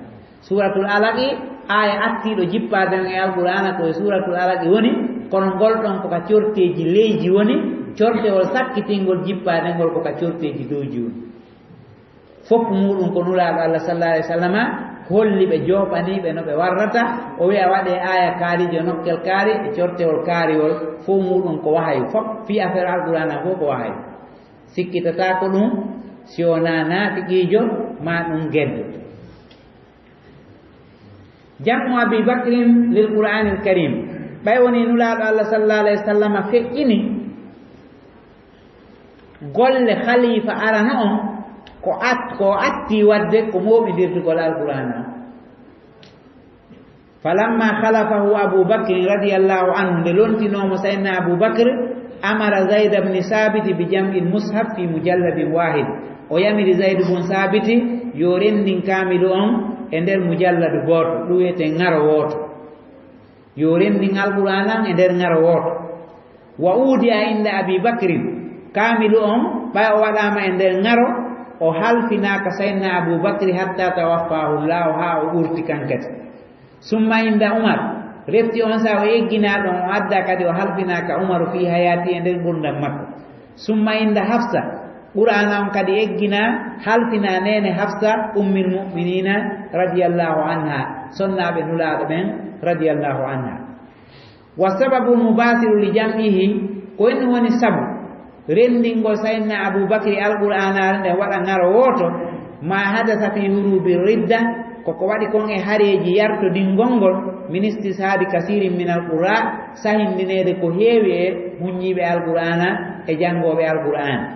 suratul Alaq aya attiɗo jippade e alqur'ana koye suratul Alaq woni kono ngol ɗon koka corteji leyji woni cortewol sakkitingol jippade ngol koka corteji dowji woni. fof muɗum ko nulaaɗo Allah sallallahu alaihi wasallam holli ɓe jooɓaniɓe no ɓe warrata o wiya waɗe aya kaarijo nokkel kaari e cortewol kaariwol fof muɗum ko wahayi fof fi affaire alqur'ana fof ko wahayi sikkitata ko ɗum si wona naafiqiijo ma ɗum geddo jamu abi bakrin lil qur'anil karim ɓay woni nulaaɗo Allah sallallahu alaihi wasallam feƴƴini golle khalifa arana on ko atti wadde ko moɓidirtugol alqur'ana falamma khalafahu abu bakr radiyallahu anhu nde lontinomo sayyidina abu bakr amara zaid ibn sabit bi jam'il mushaf fi mujalladin wahid o yamiri zaid ibn sabit yo rendin kamilu on e nder mujalladu goto ɗum wiyete ngaro woto yo rendin alqur'ana e nder ngaro woto wa udiya inda abi bakrin kamilu on ɓay o waɗama e nder ngaro o halfinaka sayyidina aboubacry hatta tawaffahu llahu ha o ɓurti kankati summa inda umar refti on sa o yeggina ɗon o adda kadi o halfinaka umaru fi hayati e nder gurdam makko summa inda hafsa qur'ana on kadi yeggina halfina nene hafsa ummil mu'minina radiyallahu anha sonnaɓe nulaɗo ɓen radiyallahu anha wa sababu mubasiru li jam'ihi ko en woni sabu rendingol sayyidina aboubacry alqur'ana nde waɗa ngaro woto ma hadasa fi hurubi ridda koko waɗi kon e hareji yartodingol ngol min istishadi kasirin min alqura sahindinede ko heewi e huññiɓe alqur'ana e jangoɓe alqur'ana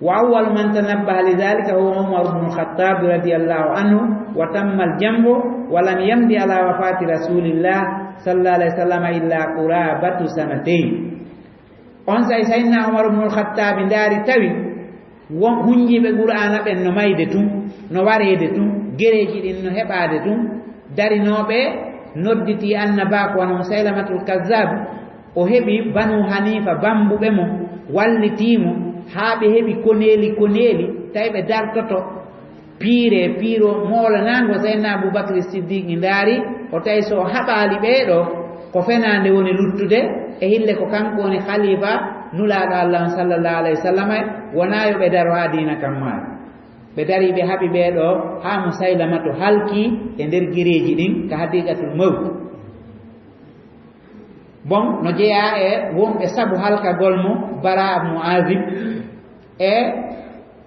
wa awwal man tanabbaha lidhalika huwa umar bnu lkhattab radiyallahu anhu wa tamma aljambu wa lam yamdi ala wafati rasulillah sallallahu alaihi wasallam illa qurabatu sanatayn on say sayyidina umar ibn al-khattab ndaari tawi won hunjibe qur'ana ben no mayde tum no warede tum gereji din no hebade tum darinobe nodditi annaba ko wana musailamatul kazzab o hebi banu hanifa bambube mo wallitimo haabe hebi koneli taybe dartoto piro mola nango sayyidina abubakr siddiq ndaari o tay so habali beedo ko fenande woni luttude e hille ko kanko woni khalifa nulaaɗo Allah sallallahu alaihi wasallam wona yo ɓe daro ha dina kam ma ɓe dari ɓe haɓi ɓeeɗo ha musailama to halki e nder gireji ɗin ka hadiqatul mawt bon no jeeya e wonɓe sabu halkagol mo bara ibnu azib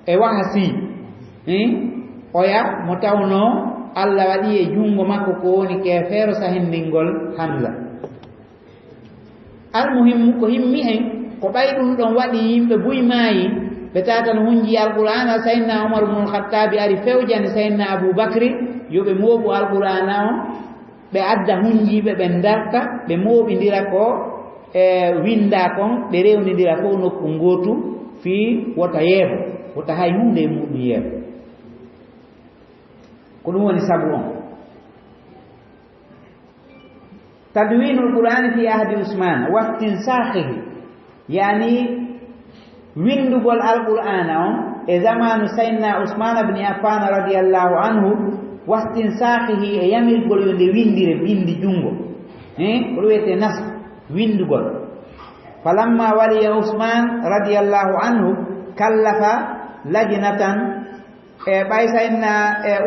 e wahasi oya mo tawno Allah waɗi e jungo makko ko woni kefeero sahindingol hamza almuhimmu ko himmi en ko ɓay ɗum ɗon waɗi yimɓe buymayi ɓe tatan hunji alqur'ana sayyidina umar ibn al-khattabi ari fewjani sayyidina aboubacry yoɓe mooɓu alqur'ana on ɓe adda hunjiɓe ɓe darta ɓe mooɓidira ko e winda kon ɓe rewnidira fof nokku ngotu fi wota yeeɓo wota hay hunde e muɗum yeeɓo ko ɗum woni sabu on تدوين القرآن في عهد عثمان واستنساخه يعني ويندغول القرآن زمان سيدنا عثمان بن عفان رضي الله عنه واستنساخه يميل غول ويندير بيندي جونغو رويته نسخ ويندغول فلما ولي عثمان رضي الله عنه كلف لجنة باي سيدنا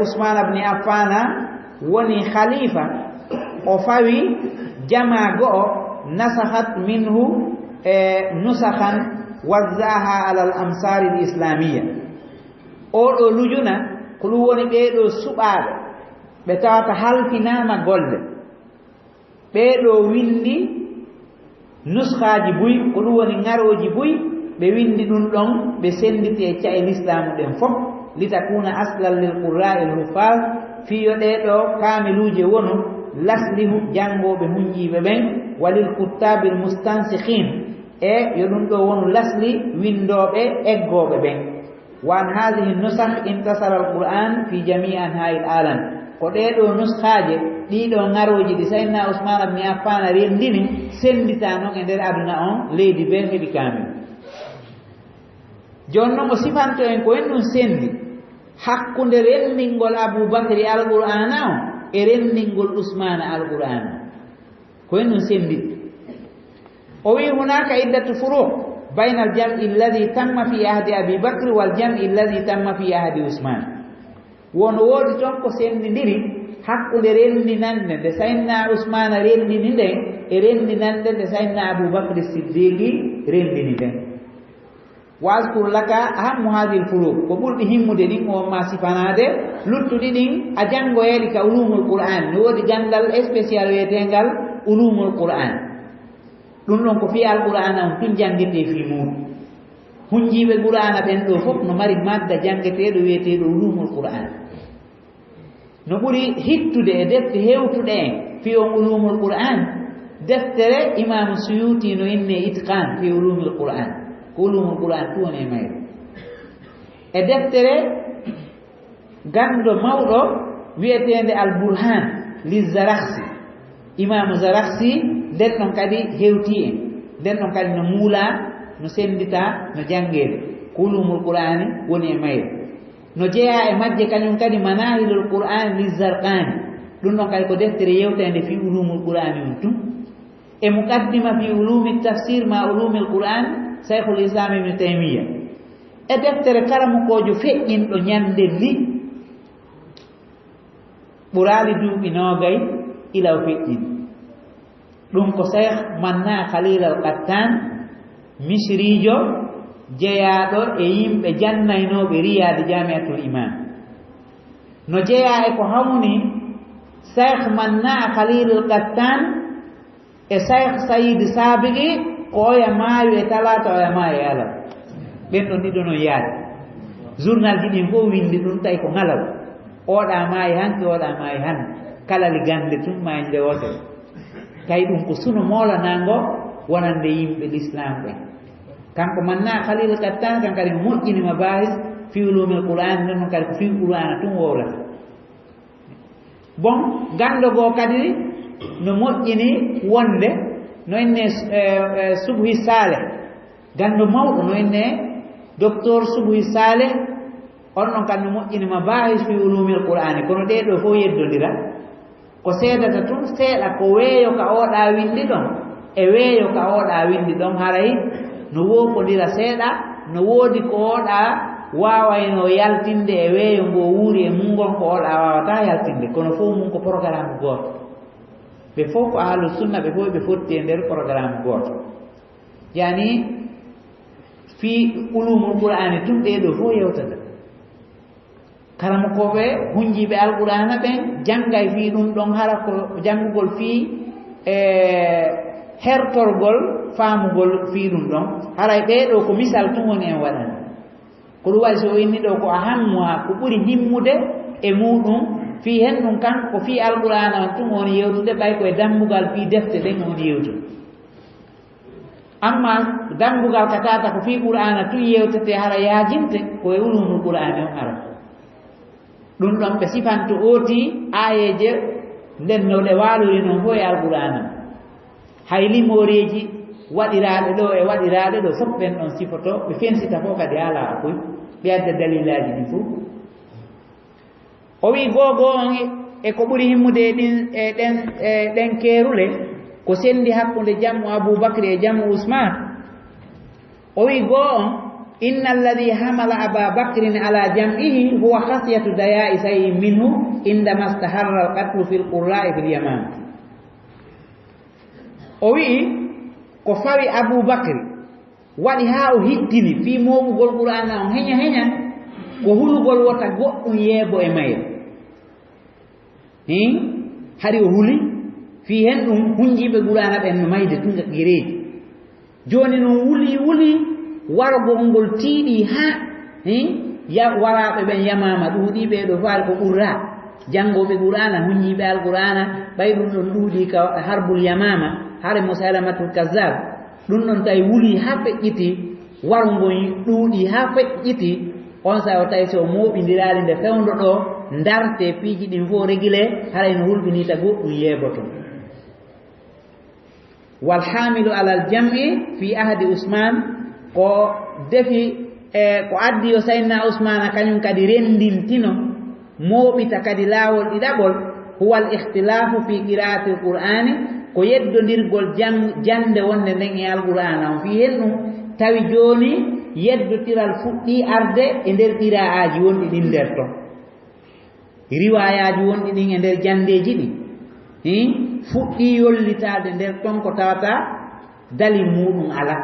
عثمان بن عفان وني خليفة وفاوي جمع غو نسخت منه نسخا وزعها على الأمصار الإسلامية أولو لجنا كلوني بيدو سباب بتاعت حلقنا ما قلد بيدو ويندي نسخة جبوي كلوني نارو جبوي بويندي دون بسندي تيجا الإسلام دين فوق لتكون أصلا للقراء الحفاظ في يدو كاملوجي ونو laslihu jangoɓe hunjiɓe ɓen walil kuttabil mustansikhin e yo ɗum ɗo wonu lasli windoɓe eggoɓe ɓen wa an hadihi nusakh intasara alquran fi jami anha'il alam ko ɗeɗo nuskhaje ɗiɗo ngaroji ɗi sayyidina usman ibn affan rendini sendita noon e nder aduna on leydi be heɓi kamil joni noon o sifanto en ko en ɗum sendi hakkude rendingol aboubacry alqur'ana o e rendingol usmana alqur'ana ko en ɗum sendit o wi hunaka iddatu furuq bainal jam'i alladhi tamma fi ahdi Abi Bakr wal jam'i alladhi tamma fi ahdi Usman. Wono wodi ton ko sendindiri hakkunde rendinande nde Sayyidina Usman rendini nde e rendinande nde Sayyidina Abu Bakr Siddiqi rendini nde. Wazkur laka ahammu hadhihi al-furuq ko ɓurɗi himmude ɗin o ma sifanade luttuɗi ɗin a jangoyeli ka ulumul Qur'an ne wodi gandal spécial wiyetengal ulumul Qur'an. Ɗum ɗon ko fi al-Qur'an on tun jangirde fi muɗum hunjiɓe Qur'ana ɓen ɗo fof no mari madda jangeteɗo wiyeteɗo ulumul Qur'an. No ɓuri hittude e defte hewtuɗe en fi on ulumul Qur'an deftere Imam Suyuti no inne itqan fi ulumul Qur'an. Ulumul Qur'an tu woni e mayre e deftere gando mawɗo wiyetende al-Burhan li Zarakhsi Imam Zarakhsi nden ɗon kadi hewti en nden ɗon kadi no muula no sendita no jangede ko ulumul Qur'ani woni e mayre no jeeya e majje kañum kadi manahilul Qur'an li Zarqani ɗum ɗon kadi ko deftere yewtende fi ulumul Qur'ani on tum e muqaddima fi ulumi tafsir ma ulumil Qur'an Shaykhul Islam Ibn Taymiyyah e deftere karamukojo feƴƴinɗo ñande li ɓuraali duuɓi noogay ila o feƴƴini ɗum ko Cheikh Manna Khalil al-Qattan misrijo jeyaaɗo e yimɓe jannaynooɓe Riyad Jami'atul Imam no jeyaa e ko hawni Cheikh Manna Khalil al-Qattan e Cheikh Sayyid Sabiqi ko oya maayo e talata oya maayo e alal ɓen ɗon ɗiɗo non yaade journal ji ɗin fof windi ɗum tawi ko ngalaw oɗa maayi hanke oɗa maayi hande kalali gande tun maayi nde wote tawi ɗum ko suno molanango wonande yimɓe l'islam ɓen kanko Manna Khalil Qattan kan kadi moƴƴini mabahis fi ulumil Qur'an nden noon kadi ko fi Qur'ana tun wowrata bon gando goo kadi no moƴƴini wonde no enne Subhi Saleh gando mawɗo no enne docteur Subhi Saleh on ɗon kadi no moƴƴini mabahis fi ulumil Qur'ani kono ɗeɗo fof yeddodira ko seedata tun seeɗa ko weeyo ka oɗa windi ɗon e weeyo ka oɗa windi ɗon haray no wokodira seeɗa no woodi ko oɗa wawayno yaltinde e weeyo ngo wuuri e mungol ko oɗa wawata yaltinde kono fof mum ko programme goto ɓe fof ko ahlus sunna ɓe fof ɓe fotti e nder programme goto yani fi ulumul Qur'ani tun ɗeɗo fof yewtata karamokoɓe hunjiɓe al-Qur'ana ɓen janggay fi ɗum ɗon hara ko janngugol fi hertorgol faamugol fi ɗum ɗon haray ɓeɗo ko misal tun woni en waɗani ko ɗum waɗi so inni ɗo ko ahammuha ko ɓuri himmude e muɗum fi hen ɗum kanko ko fi al-Qur'ana on tun woni yewtude ɓay koye dambugal fi defte ɗen woni yewtude amma dambugal ka tata ko fi Qur'ana tun yewtete hara yaajinte koye ulumul Qur'ani on hara ɗum ɗon ɓe sifanto ooti ayeje nden no ɗe waalori noon fof e al-Qur'ana hay limoreji waɗiraɗe ɗo e waɗiraɗe ɗo fof ɓen ɗon sifoto ɓe fensita fof kadi ala akoy ɓe adda dalilaji ɗi fof o wi gogo on e ko ɓuri himmude ɗen keerule ko sendi hakkunde jammu Aboubacry e jammu Ousmane o wi goo on inna alladi hamala Aba Bakrin ala jam'ihi huwa khasiyatu daya'i shay'in minhu indama staharra al-qatlu fil qurra'i fil yaman o wi ko fawi Aboubacry waɗi ha o hittini fi momugol Qur'ana on heña heña ko hulugol wota goɗɗum yeebo e mayre hari o huli fi hen ɗum hunjiɓe Qur'ana ɓen no mayde tunga gireji joni noon wuli wargol ngol tiiɗi ha waraɓe ɓen yamama ɗuuɗi ɓeɗo faari ko ɓurra jangoɓe Qur'ana hunjiɓe al-Qur'ana ɓay ɗum ɗon ɗuuɗi ka harbul yamama hare Musailamatul Kazzab ɗum ɗon tawi wuli ha feƴƴiti wargol ɗuuɗi ha feƴƴiti on sa o tawi so moɓidirali nde fewdo ɗo ndarte piiji ɗin fof régulé haray no hulɓinita goɗɗum yeeboto wal hamilu alal jam'i fi ahdi Usman ko defi ko addi yo Sayyidina Usmana kañum kadi rendintino moɓita kadi laawol ɗiɗaɓol huwa al ikhtilafu fi qira'ati al-Qur'ani ko yeddodirgol jande wonde nden e al-Qur'ana on fi hen ɗum tawi joni yeddotiral fuɗɗi arde e nder qira'aji wonɗi ɗin nder ton riwayaji wonɗi ɗin e nder jandeji ɗin fuɗɗi yollitade nder ton ko tawata dali muɗum ala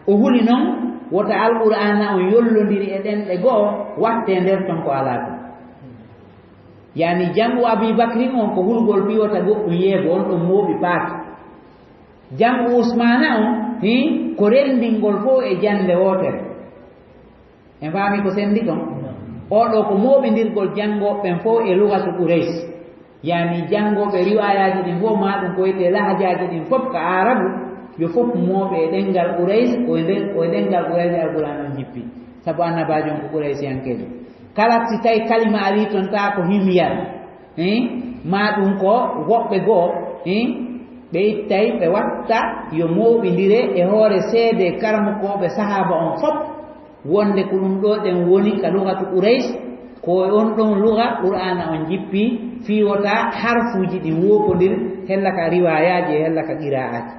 o huli noon wota alqur'ana on yollodiri e ɗenɗe go'o watte nder ton ko ala ton yani jangu Abubakri on ko hulgol piwata goɗɗum yeego on ɗon mooɓi paaki jangu Usmana on ko rendingol fof e jande wotere en faami ko sendi ton oɗo ko mooɓidirgol jangoɓen fof e lugatu Quraysh yani jangoɓe riwayaji ɗin fof ma ɗum ko wiyete lahajaji ɗin fof ko arabu yo fof mooɓe e ɗengal Quraysh o e ɗengal Quraysh alquran on jippi sabu annabajo on ko Quraysiyankejo kala si tawi kalima ari ton ta ko himyal ma ɗum ko woɓɓe goo ɓe ittay ɓe watta yo mooɓidire e hoore seede karamukoɓe sahaba on fof wonde ko ɗum ɗo ɗen woni ka lugatu Quraysh ko on ɗon luga qur'ana on jippi fiwota harfuji ɗin wokodir hella ka riwayaji e hella ka qira'aji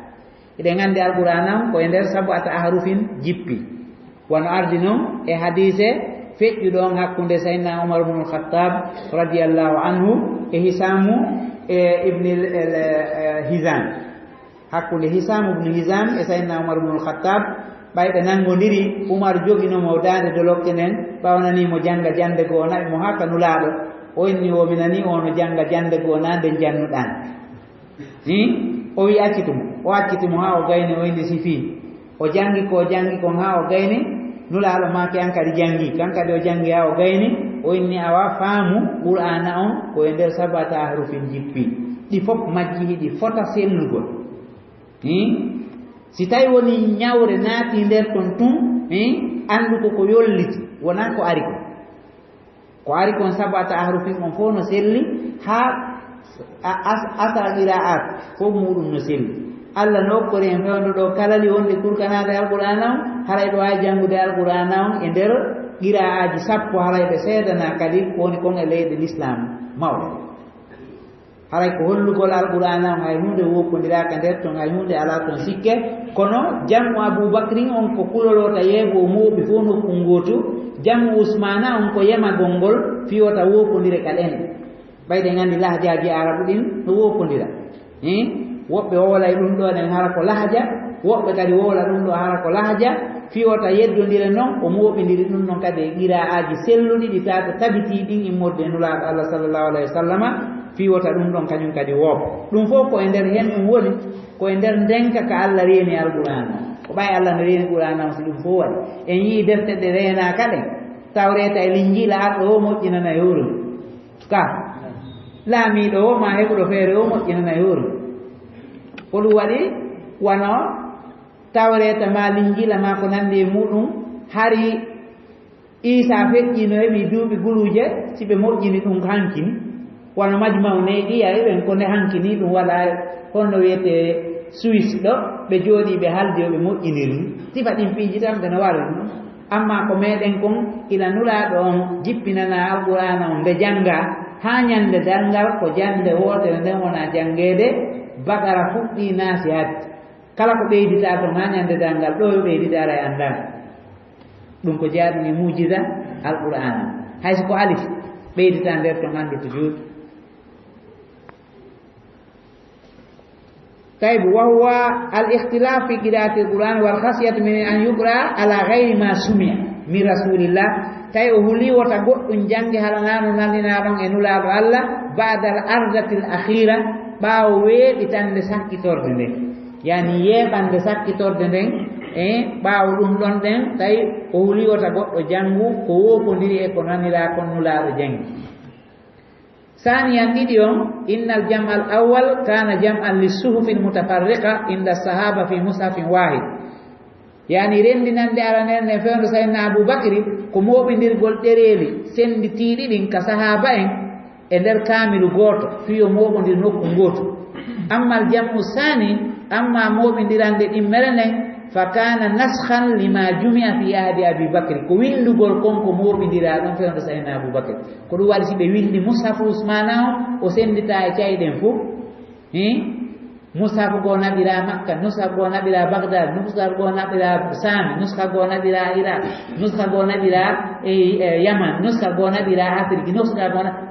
eɗen gandi alqur'ana on ko e nder sab'ata ahrufin jippi wono ardi noon e hadise feƴƴuɗon hakkunde sayyidina Umar ibn al-Khattab radiyallahu anhu e Hisamu ibn Hizam hakkunde Hisamu ibn Hizam e sayyidina Umar ibn al-Khattab ɓayɓe nangodiri Umar joginomo dande dolokte nden ɓawnanimo janga jande goo naɓi mo ha kanulaɗo o inni o minani ono janga jande goo na nde jannuɗan o wi accitumo o accitimo ha o gayni o indi sifi o jangi ko ha o gayni nulaɗo make an kadi jangi kan kadi o jangi ha o gayni o inni awa faamu qur'ana on ko e nder sab'ata ahrufin jippi ɗi fof majji hiɗi fota sellugol si tawi woni ñawre naati nder ton tun anduko ko yolliti wona ko ari ko ari kon sab'ata ahrufin on fof no selli ha asra qira'at fof muɗum no selli Allah nokkori en fewnuɗo kalali wonde kurkanade alqur'ana on haray ɗo wawi janngude alqur'ana on e nder qira'aji 10 haray ɓe seedana kadi woni kon e leyɗe l'islam mawɗo haray ko hollugol alqur'ana on hay hunde woppodiraka nder ton hay hunde ala ton sikke kono jammu Aboubacry on ko kulolota yeego mooɓi fof nokkun gootu jammu Usmana on ko yemagol ngol fiwata woppodire kaɗen ɓayde gandi lahjaji arabu ɗin no woppodira woɓɓe wowlay ɗum ɗo ɗen hara ko lahaja woɓɓe kadi wowla ɗum ɗo hara ko lahaja fiwata yeddodire noon o mooɓidiri ɗum ɗon kadi e qira'aji selluɗi ɗi tata tabiti ɗin immorde nulaaɗo Allah sallallahu alayhi wa sallama fiwata ɗum ɗon kañum kadi wooɓa ɗum fof ko e nder hen ɗum woni ko e nder ndenka ka Allah reeni alqur'ana ko ɓay Allah no reeni qur'ana o si ɗum fof waɗi en yii defte ɗe reenaka ɗen tawreta e linjila arɗo o moƴƴinana yowrum ka laamiɗo o ma heɓuɗo feere o moƴƴinana yowrum ko ɗum waɗi wano tawreta ma linjila ma ko nandi e muɗum hari Isa feƴƴino heɓi duuɓi guluje si ɓe moƴƴini ɗum hankini wano majmaw neyɗi yayi ɓen ko nde hankini ɗum waɗa honno wiyete Suisse ɗo ɓe jooɗi ɓe haldi o ɓe moƴƴiniri sifa ɗin piiji tan ɓe no wari amma ko meɗen kon ila nulaaɗo on jippinana alqur'ana on nde jannga ha ñande dalngal ko jande wotere nden wona janngede Bakara fuɗɗi naasi hadde kala ko ɓeydita toon ha ñande dalngal ɗo yo ɓeyditara e andal ɗum ko jaaɗumi mujiza alqur'ana hayso ko alif ɓeydita nder ton hande to juuɗi طيب وهو الاختلاف في قراءة القرآن والخشية من أن يقرأ على غير ما سمع من رسول الله تاي أهلي وتقول إن جنگ هلنان نالنا رون إنولا الله بعد الأرضة الأخيرة باوي بتان سكي توردن يعني يبان سكي توردن باو دون دون دن تاي أهلي وتقول جنگو كوو كندري إكوناني لا كنولا جنگ ثانيا ديديون إن الجمع الأول كان جمعا للصحف المتفرقة عند الصحابة في مصحف واحد يعني رندنا دي أرانين نفهم سيدنا أبو بكر كمو بندير قول تريلي سند تيري دين كصحابة إندر كامل غوت فيو مو بندير نوكم غوت أما الجمع الثاني أما مو بندير عند إمرنين فكان نسخا لما جمع في عهد أبي بكر كويندو غول كونكو مو بندير عند فيهم سيدنا أبو بكر كدو وارسي بويندي مصحف عثمان o sendita e cayɗen fof mushaf go naɓira Makka, nuskha go naɓira Bagdad, nuskha go naɓira Sami, nuskha go naɓira Iraq, nuskha go naɓira Yaman, nuskha go naɓira Afrique,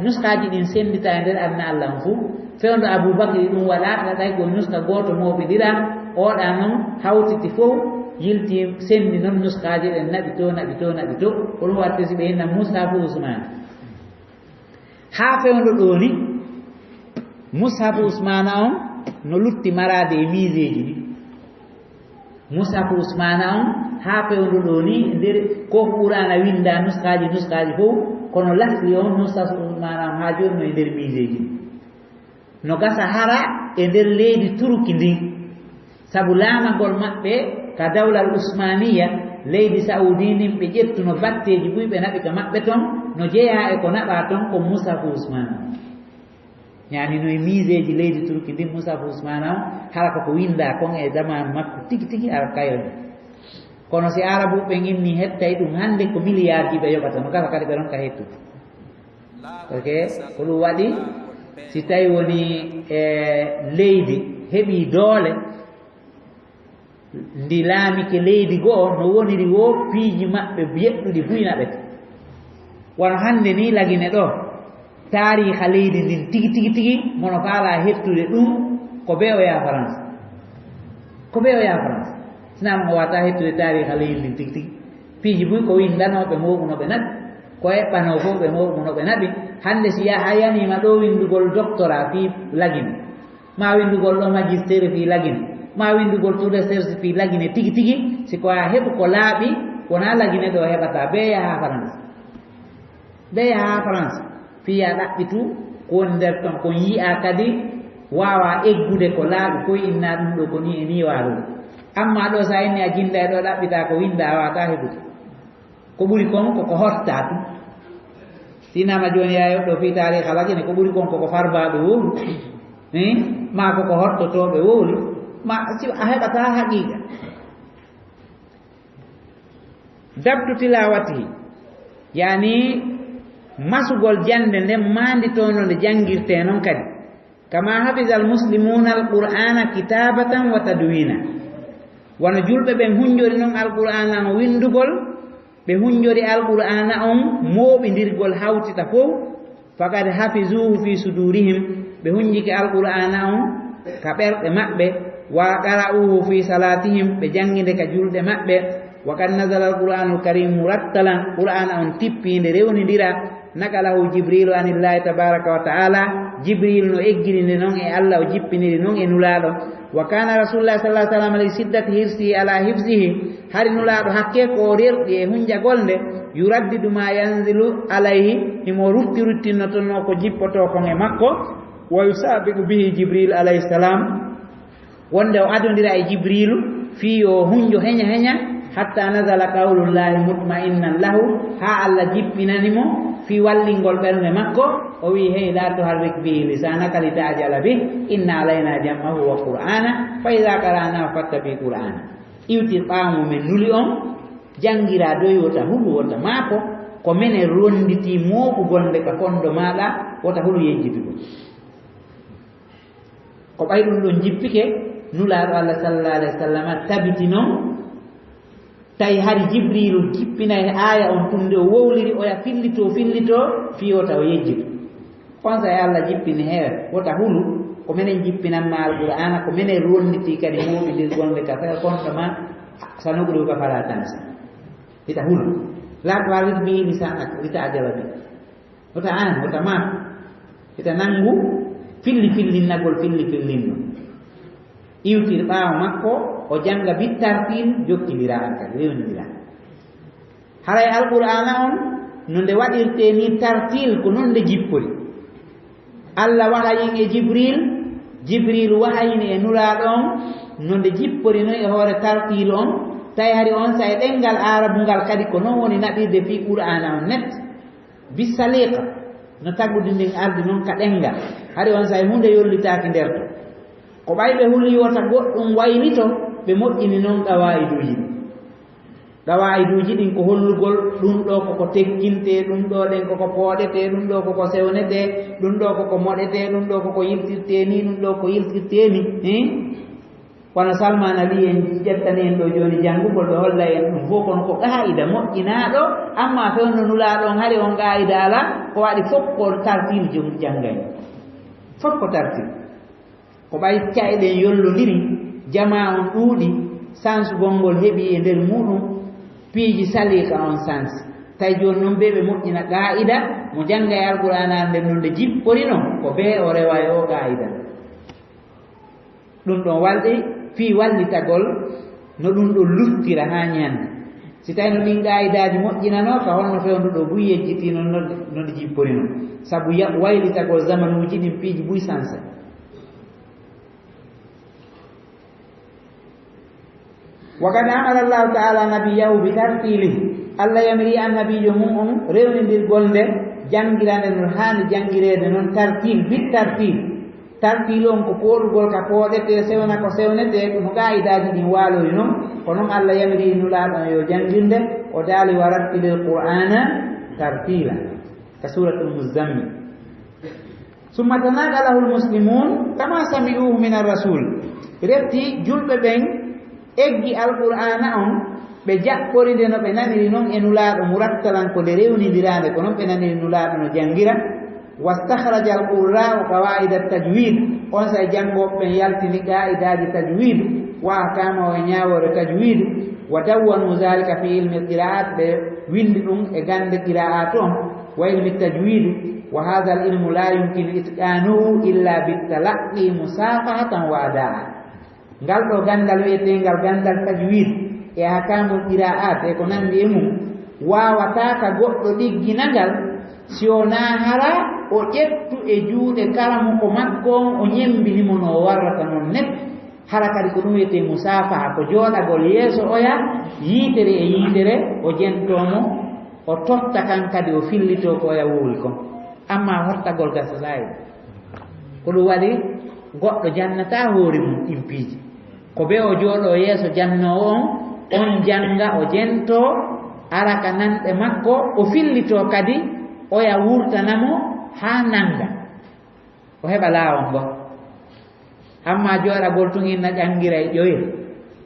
nuskhaji ɗin sendita e nder aduna Allah on fuu. Fewndo Aboubacry ɗum waɗa ɗaɗay ko nuskha goto moɓidira oɗa noon hawtiti fof yilti sendi noon nuskhaji ɗen naɓi to ko ɗum watte si ɓe hinna mushafu Ousmane. Ha fewndo ɗo ni mushafu Ousmane on no lutti marade e miseji ɗi. Mushafu Ousmane on ha fewndo ɗo ni nder ko Qur'ana winda nuskhaji fof kono lasri on mushafu Ousmane on ha joni no e nder miseji ɗi. No gasa hara e nder leydi Turki ndin sabu laamagol maɓɓe ka dawlal Usmaniya leydi Saudi ndin ɓe ƴettuno batteji buy ɓe naɓi ka maɓɓe ton no jeeya e ko naɓa ton ko mushafu Ousmane on. Yani no e miseji leydi Turki ndin mushafu Ousmane on hara koko winda kon e zaman makko tigi ara kayoɗe. Kono si arabu ɓe inni hettay ɗum hande ko milliard ji ɓe yoɓata no gasa kadi ɓe ɗon ka hettude. Ok ko ɗum waɗi si tawi woni leydi heɓi doole ndi laamike leydi go'o no woniri wo piiji maɓɓe yeɗɗuɗi buynaɓe to. Wono hannde ni lagine ɗo tariha leydi ndin tigi mono faala hettude ɗum ko be o yaha France, sinama o wata hettude tariha leydi ndin tigi piiji buy ko windanoɓe moɓunoɓe naɓi ko eɓɓano fof ɓe moɓunoɓe naɓi. Hande si yaha yanima ɗo windugol doctorat fi lagine, ma windugol ɗo magistére fi lagine, ma windugol tour de recherche fi lagine tigi siko a heɓu ko laaɓi wona lagine ɗo heɓata be yaha France fiya ɗaɓɓitu ko woni nder ton kon yi'a kadi wawa eggude ko laaɓi koye inna ɗum ɗo ko ni e ni waɗo. Amma ɗo sa inni a jinda e ɗo ɗaɓɓita ko winda a wata heɓude ko ɓuri kon koko horta tum. Sinama joni yayo ɗo fi tariha lagine ko ɓuri kon koko farbaɓe wowlu ma koko hortotoɓe wowli ma a heɓata haqiqa. Dabtu tilawati yani masugol jande nden manditono nde jangirte noon kadi kama hafiza almuslimuna alqur'ana kitabatan wa tadwina. Wono julɓe ɓen hunjori noon alqur'ana no windugol, ɓe hunjori alqur'ana on moɓidirgol hawtita fof. Fakad hafizuhu fi sudurihim, ɓe hunjiki alqur'ana on ka ɓerɗe maɓɓe. Wa qara'uhu fi salatihim, ɓe jangide ka julɗe maɓɓe. Wa kad nazala alqur'anu karim murattalan, qur'ana on tippinde rewnidira. Nakalahu jibrilu anillahi tabaraka wa ta'ala, jibril no eggirinde noon e Allah o jippiniri noon e nulaɗo. Wa kana rasulullah sallallahu alaihi wasallam li siddati hirsihi ala hifzihi, hari nulaɗo hakke ko rerɗi e hunjagol nde. Yuraddidu ma yanzilu alayhi, imo ruttinnotono ko jippoto kon e makko. Wa yusabiqu bihi jibril alayhi salam, wonde o adondira e jibrilu fi o hunjo heña hatta nazala qawlullahi mutma'innan lahu, ha Allah jippinanimo fi wallingol ɓernde makko. O wi hey la tuharrik bihi lisanaka litajala bih, inna alayna jam'ahu wa qur'ana fa idha qara'nahu fattabi qur'ana. Iwtir ɓaamo men nuli on jangira doy wota hulu wota maako ko mene ronditi moɓugol nde ka kondo maɗa wota hulu yejjitugo. Ko ɓay ɗum ɗon jippike nulaɗo Allah sallallahu alaihi wasallam tabiti noon tawi hari jibrilu jippinay aya on tunde o wowliri oya fillito fi wota o yejjitu. On sa e Allah jippini heewe wota hulu ko minen jippinanma alqur'ana ko minen ronniti kadi moɓidirgol nde ka konto ma sanuguɗo ka fala tansa ita hulu la tuharrik bihi lisanaka litajala bih, wota an wota ma ita nangu fillinnagol fillinno. Iwtir ɓaawo makko o janga bittartil jokkidira an kadi rewnidira. Haray alqur'ana on no nde waɗirte ni tartil ko non nde jippori. Allah wahayin e jibril wahayin e nulaɗo on no nde jippori noon e hoore tartil on. Tawi hari on sa e ɗengal arabu ngal kadi ko non woni naɓirde fi qur'ana on net bisaliqa no taggude ndin ardi noon ka ɗengal. Hari on sa e hunde yollitaki nder to ko ɓayɓe hulli wota goɗɗum waylito ɓe moƴƴini noon qawaiduji. qawaiduji ɗin ko hollugol ɗum ɗo koko tekkinte ɗum ɗo ɗen koko pooɗete ɗum ɗo koko sewnete ɗum ɗo koko moɗete ɗum ɗo koko yiltirte ni ɗum ɗo ko yiltirte ni kono Salman ali en ƴettani en ɗo joni janngugol ɓe holla en ɗum fof kono ko qa'ida moƴƴinaɗo amma fewno nulaɗon haɗi on qa'ida ala ko waɗi fof ko tartil janngay fof ko tartil ko ɓay caɗen yollodiri jama on ɗuuɗi sansugol ngol heeɓi e nder muɗum piiji salika on sans tawi joni noon ɓe ɓe moƴƴina qa'ida mo jangga e alqur'ana nden noon nde jippori non ko ɓe o rewa e o qa'ida ɗum ɗon walɗi fii wallitagol no ɗum ɗo luttira ha ñande si tawi no ɗin qa'idaji moƴƴinano ka holno fewnduɗo buy yejjitino node jippori non saabu waylitagol zamanuji ɗin piiji buy sansa وقد أمر الله تعالى نبيه بترتيله الله يمري النبي مؤمن روني قلده جانغيران الرهان جانغيران نون ترتيل بالترتيل ترتيلون كقول قول كقول تسونا كسونا ده مقايدة دي والو ينوم كنوم الله يمري نولاد يو جانغيرده ودالي ورتل القرآن ترتيلا كسورة المزمل ثم تناقله المسلمون كما سمعوه من الرسول رتي جلب بين eggi alqur'ana on ɓe jaɓɓoride no ɓe naniri noon e nulaaɗo murattalan ko nde rewnidirande ko noon ɓe naniri nulaaɗo no jangira wastakhraja alqurra'u qawaida tajwid on sa jangoɓe ɓen yaltini qa'idaji tajwid wa ahkama o e ñawore tajwid wa dawwanu zalika fi ilmi qira'at ɓe windi ɗum e gande qira'at on wa ilmi tajwid wa hadha al ilmu la yumkinu itqanuhu illa bitalaqi musafahatan wa ada'a ngal ɗo gandal wiyetengal gandal tajwid e hakamul qira'at e ko nandi e mum wawata ka goɗɗo ɗigginagal si o na hara o ƴettu e juuɗe karamu ko makko o ñembinimo no o warrata noon net hara kadi ko ɗum wiyete musafaha ko jooɗagol yeeso oya yiitere e yiitere o jentomo o totta kan kadi o fillito ko oya wowi kon amma hortagol gasasayi ko ɗum waɗi goɗɗo jannata hoore mum ɗin piiji ko ɓe o jooɗo yeeso jannowo on jannga o jento araka nanɗe makko o fillito kadi oya wurtanamo haa nannga o heɓa laawol ngol amma jooɗagol tun inna ƴanngira e ƴoyre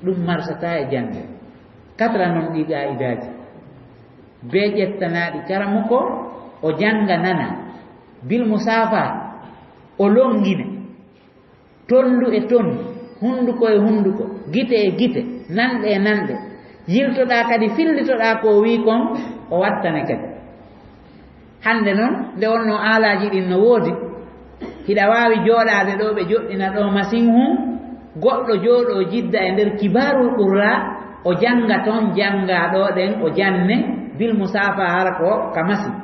ɗum marsata e jannge katra noon ɗi qa'idaji be ƴettanaaɗi karamu ko o jannga nana bil musafa o longine tondu e tondu hunduko e hunduko gite e gite nanɗe e nanɗe yiltoɗa kadi fillitoɗa ko wi kon o wattane kadi hande noon nde wonno aalaji ɗin no woodi hiɗa wawi jooɗade ɗo ɓe joɗɗina ɗo machine hum goɗɗo jooɗo jidda e nder kibarul qurra o janga toon janga ɗo ɗen o janne bil musafa hara ko ka machine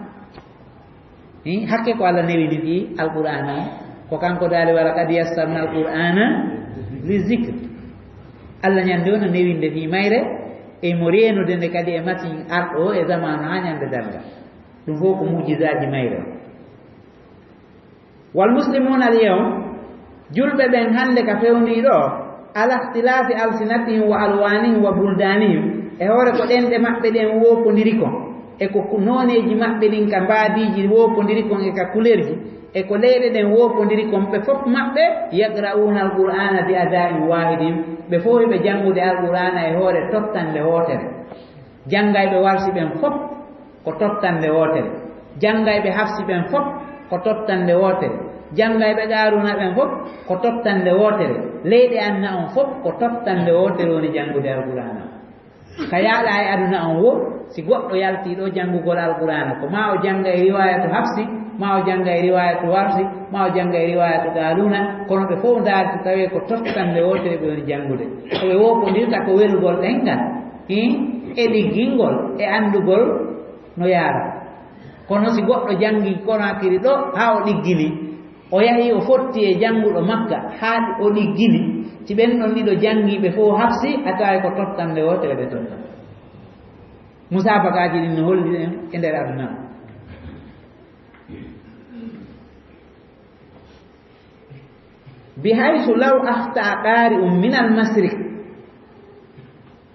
hakke ko Allah newini ɗi alqur'ana ko kanko daali wala kad yassarna alqur'ana li zicre Allah ñande o no newinde fi mayre e mo reenude nde kadi e machine arɗo e zamanu ha ñande darga ɗum fof ko mujizaji mayre wal muslimuna al yawm julɓe ɓen hande ka fewniɗo ala ihtilafi alsinatihim wa alwanihim wa buldanihim e hoore ko ɗenɗe maɓɓe ɗen wopodiri kon e ko noneji maɓɓe ɗin ka mbaadiji wopodiri kon e ka couleur ji e ko leyɗe ɗen wopodiri kon ɓe fof maɓɓe yaqra'una alqur'ana bi ada'in wahidin ɓe fof ɓe janngude alqur'ana e hoore tottande wootere janngayɓe warsi ɓen fof ko tottande wootere janngayɓe hafsi ɓen fof ko tottande wootere janngayɓe qaruna ɓen fof ko tottande wootere leyɗe anna on fof ko tottande wootere woni janngude alqur'ana ka yaaɗa e aduna on wo si goɗɗo yalti ɗo janngugol alqur'ana ko ma o jannga e riwayatu hafsi ma o jannga e riwayatu warsi ma o jannga e riwayatu qaruna kono ɓe fof ndaarti tawi ko tottande wootere ɓe woni janngude koɓe wopondirta ko welugol ɗengal e ɗiggingol e anndugol no yaara kono si goɗɗo janngi konakiri ɗo haa o ɗiggini o yahi o fotti e jannguɗo makka haa o ɗiggini si ɓen ɗon ɗiɗo janngiɓe fof hafsi a tawi ko tottande wootere ɓe totta musabakaji ɗin no holli ɗen e nder aduna bihaysu law ahta qari'un min almasrik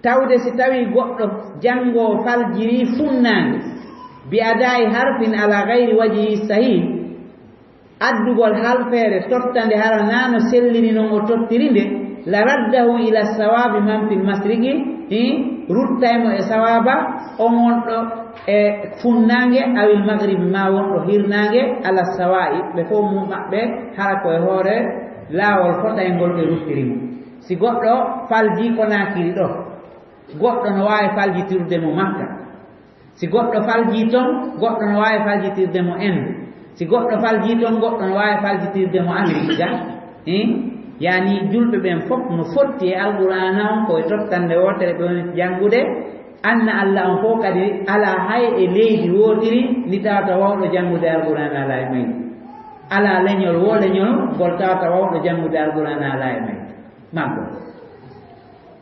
tawde si tawi goɗɗo jango faljiri funnange bi adai harfin ala gayri wajhi sahih addugol halfere tottande hara nano selliri non o tottirinde la raddahu ila sawabi man fil masriqi ruttaymo e sawaba on wonɗo e funnange awil magribi ma wonɗo hirnange ala sawa'i ɓe fof mum maɓɓe hara koye hoore laawol fotayngol ɓe ruttirimo si goɗɗo falji Konakiri ɗo goɗɗo no wawi faljitirde mo Makka si goɗɗo falji ton goɗɗo no wawi faljitirde mo Inde si goɗɗo falji ton goɗɗo no wawi faljitirde mo Amérique ga yani julɓe ɓen fof no fotti e alqur'ana on koye tottande wotere ɓe woni janngude anna Allah on fof kadi ala hay e leydi wotiri ndi tawata wawɗo janngude alqur'ana ala e mayri ala leñol wo leñol ngol tawata wawɗo janngude alqur'ana ala e mayri maggo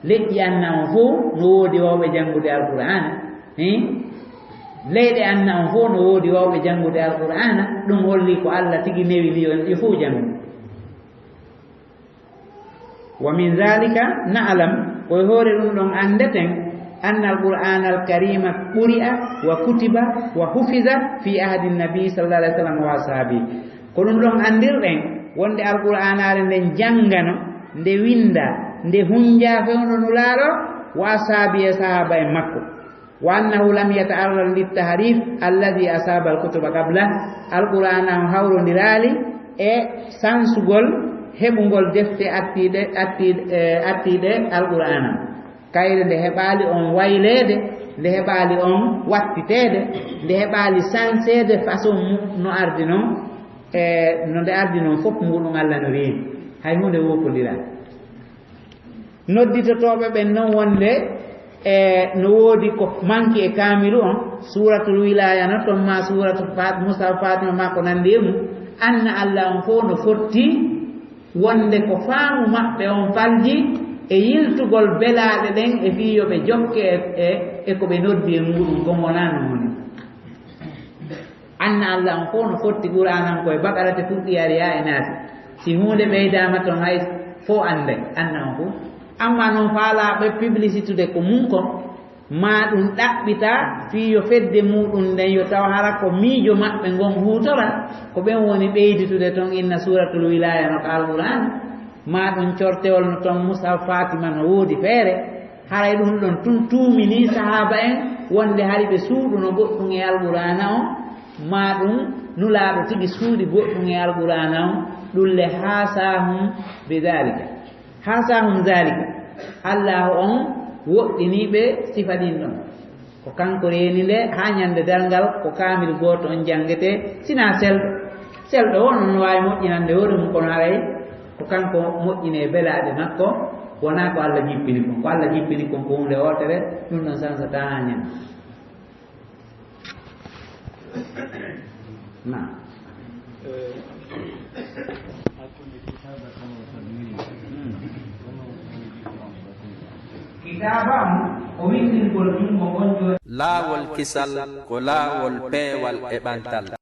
leƴƴi anna on fof no woodi wawɓe janngude alqur'ana leyɗe anna on fof no woodi wawɓe janngude alqur'ana ɗum holli ko Allah tigi newi li yo fof janngu wa min dhalika na'lam koye hoore ɗum ɗon andeten anna alqur'ana alkarima quri'a wa kutiba wa hufiza fi ahdi nabi sallallahu alaihi wasallam wa ashabi ko ɗum ɗon andirɗen wonde alqur'anare nden janngano nde winda nde hunja fewno no laalo wa ashabi e sahaba e makko wa annahu lam yata'arrad litahrif alladhi asaba alkutuba qabla alqur'ana hawrondirali e sansugol heɓugol defte attiɗe alqur'ana kayre nde heɓali on waylede nde heɓali on wattitede nde heɓali sansede façon no ardi noon no nde ardi noon fof muɗum Allah no reeni hay hunde wokodiraɗe nodditotoɓe ɓen noon wonde no woodi ko manki e kamilu on suratul wilaya no ton ma suratul musa fatima ma ko nandi e mum anna Allah on fof no fotti wonde ko faamu maɓɓe on falji e yiltugol belaɗe ɗen e fiyoɓe jokke e ko ɓe noddi e muɗum gon wonano woni anna Allah on fof no fotti qur'anan koye bakarate fuɗɗi ariya e naati si hunde ɓeydama toon hay fo ande anna on fof amma noon faalaɓe publicitude ko mum ko ma ɗum ɗaɓɓita fiyo fedde muɗum nden yo taw hara ko miijo maɓɓe ngon hutora ko ɓen woni ɓeyditude toon inna suratul wilaya no ko alqur'an ma ɗum cortewol no toon musa fatima no woodi feere haray ɗum ɗon tun tuumini sahaba en wonde hari ɓe suuɗuno goɗɗum e alqur'ana o ma ɗum nulaaɗo tigi suuɗi goɗɗum e alqur'ana o ɗulle hasahum bidalika hasahum dalika Allah on woɗɗiniɓe sifa ɗin ɗon ko kanko reeni nde ha ñande dalngal ko kamil goto on jangete sina selɗo wono no wawi moƴƴinande hoore mum kono haray ko kanko moƴƴine belaɗe makko wona ko Allah jippini kon ko Allah jippini kon ko hunde wotere ɗum ɗon sansata ha ñande na kitabam o windingol ɗum mo gonjo laawol kisal ko laawol peewal e ɓantal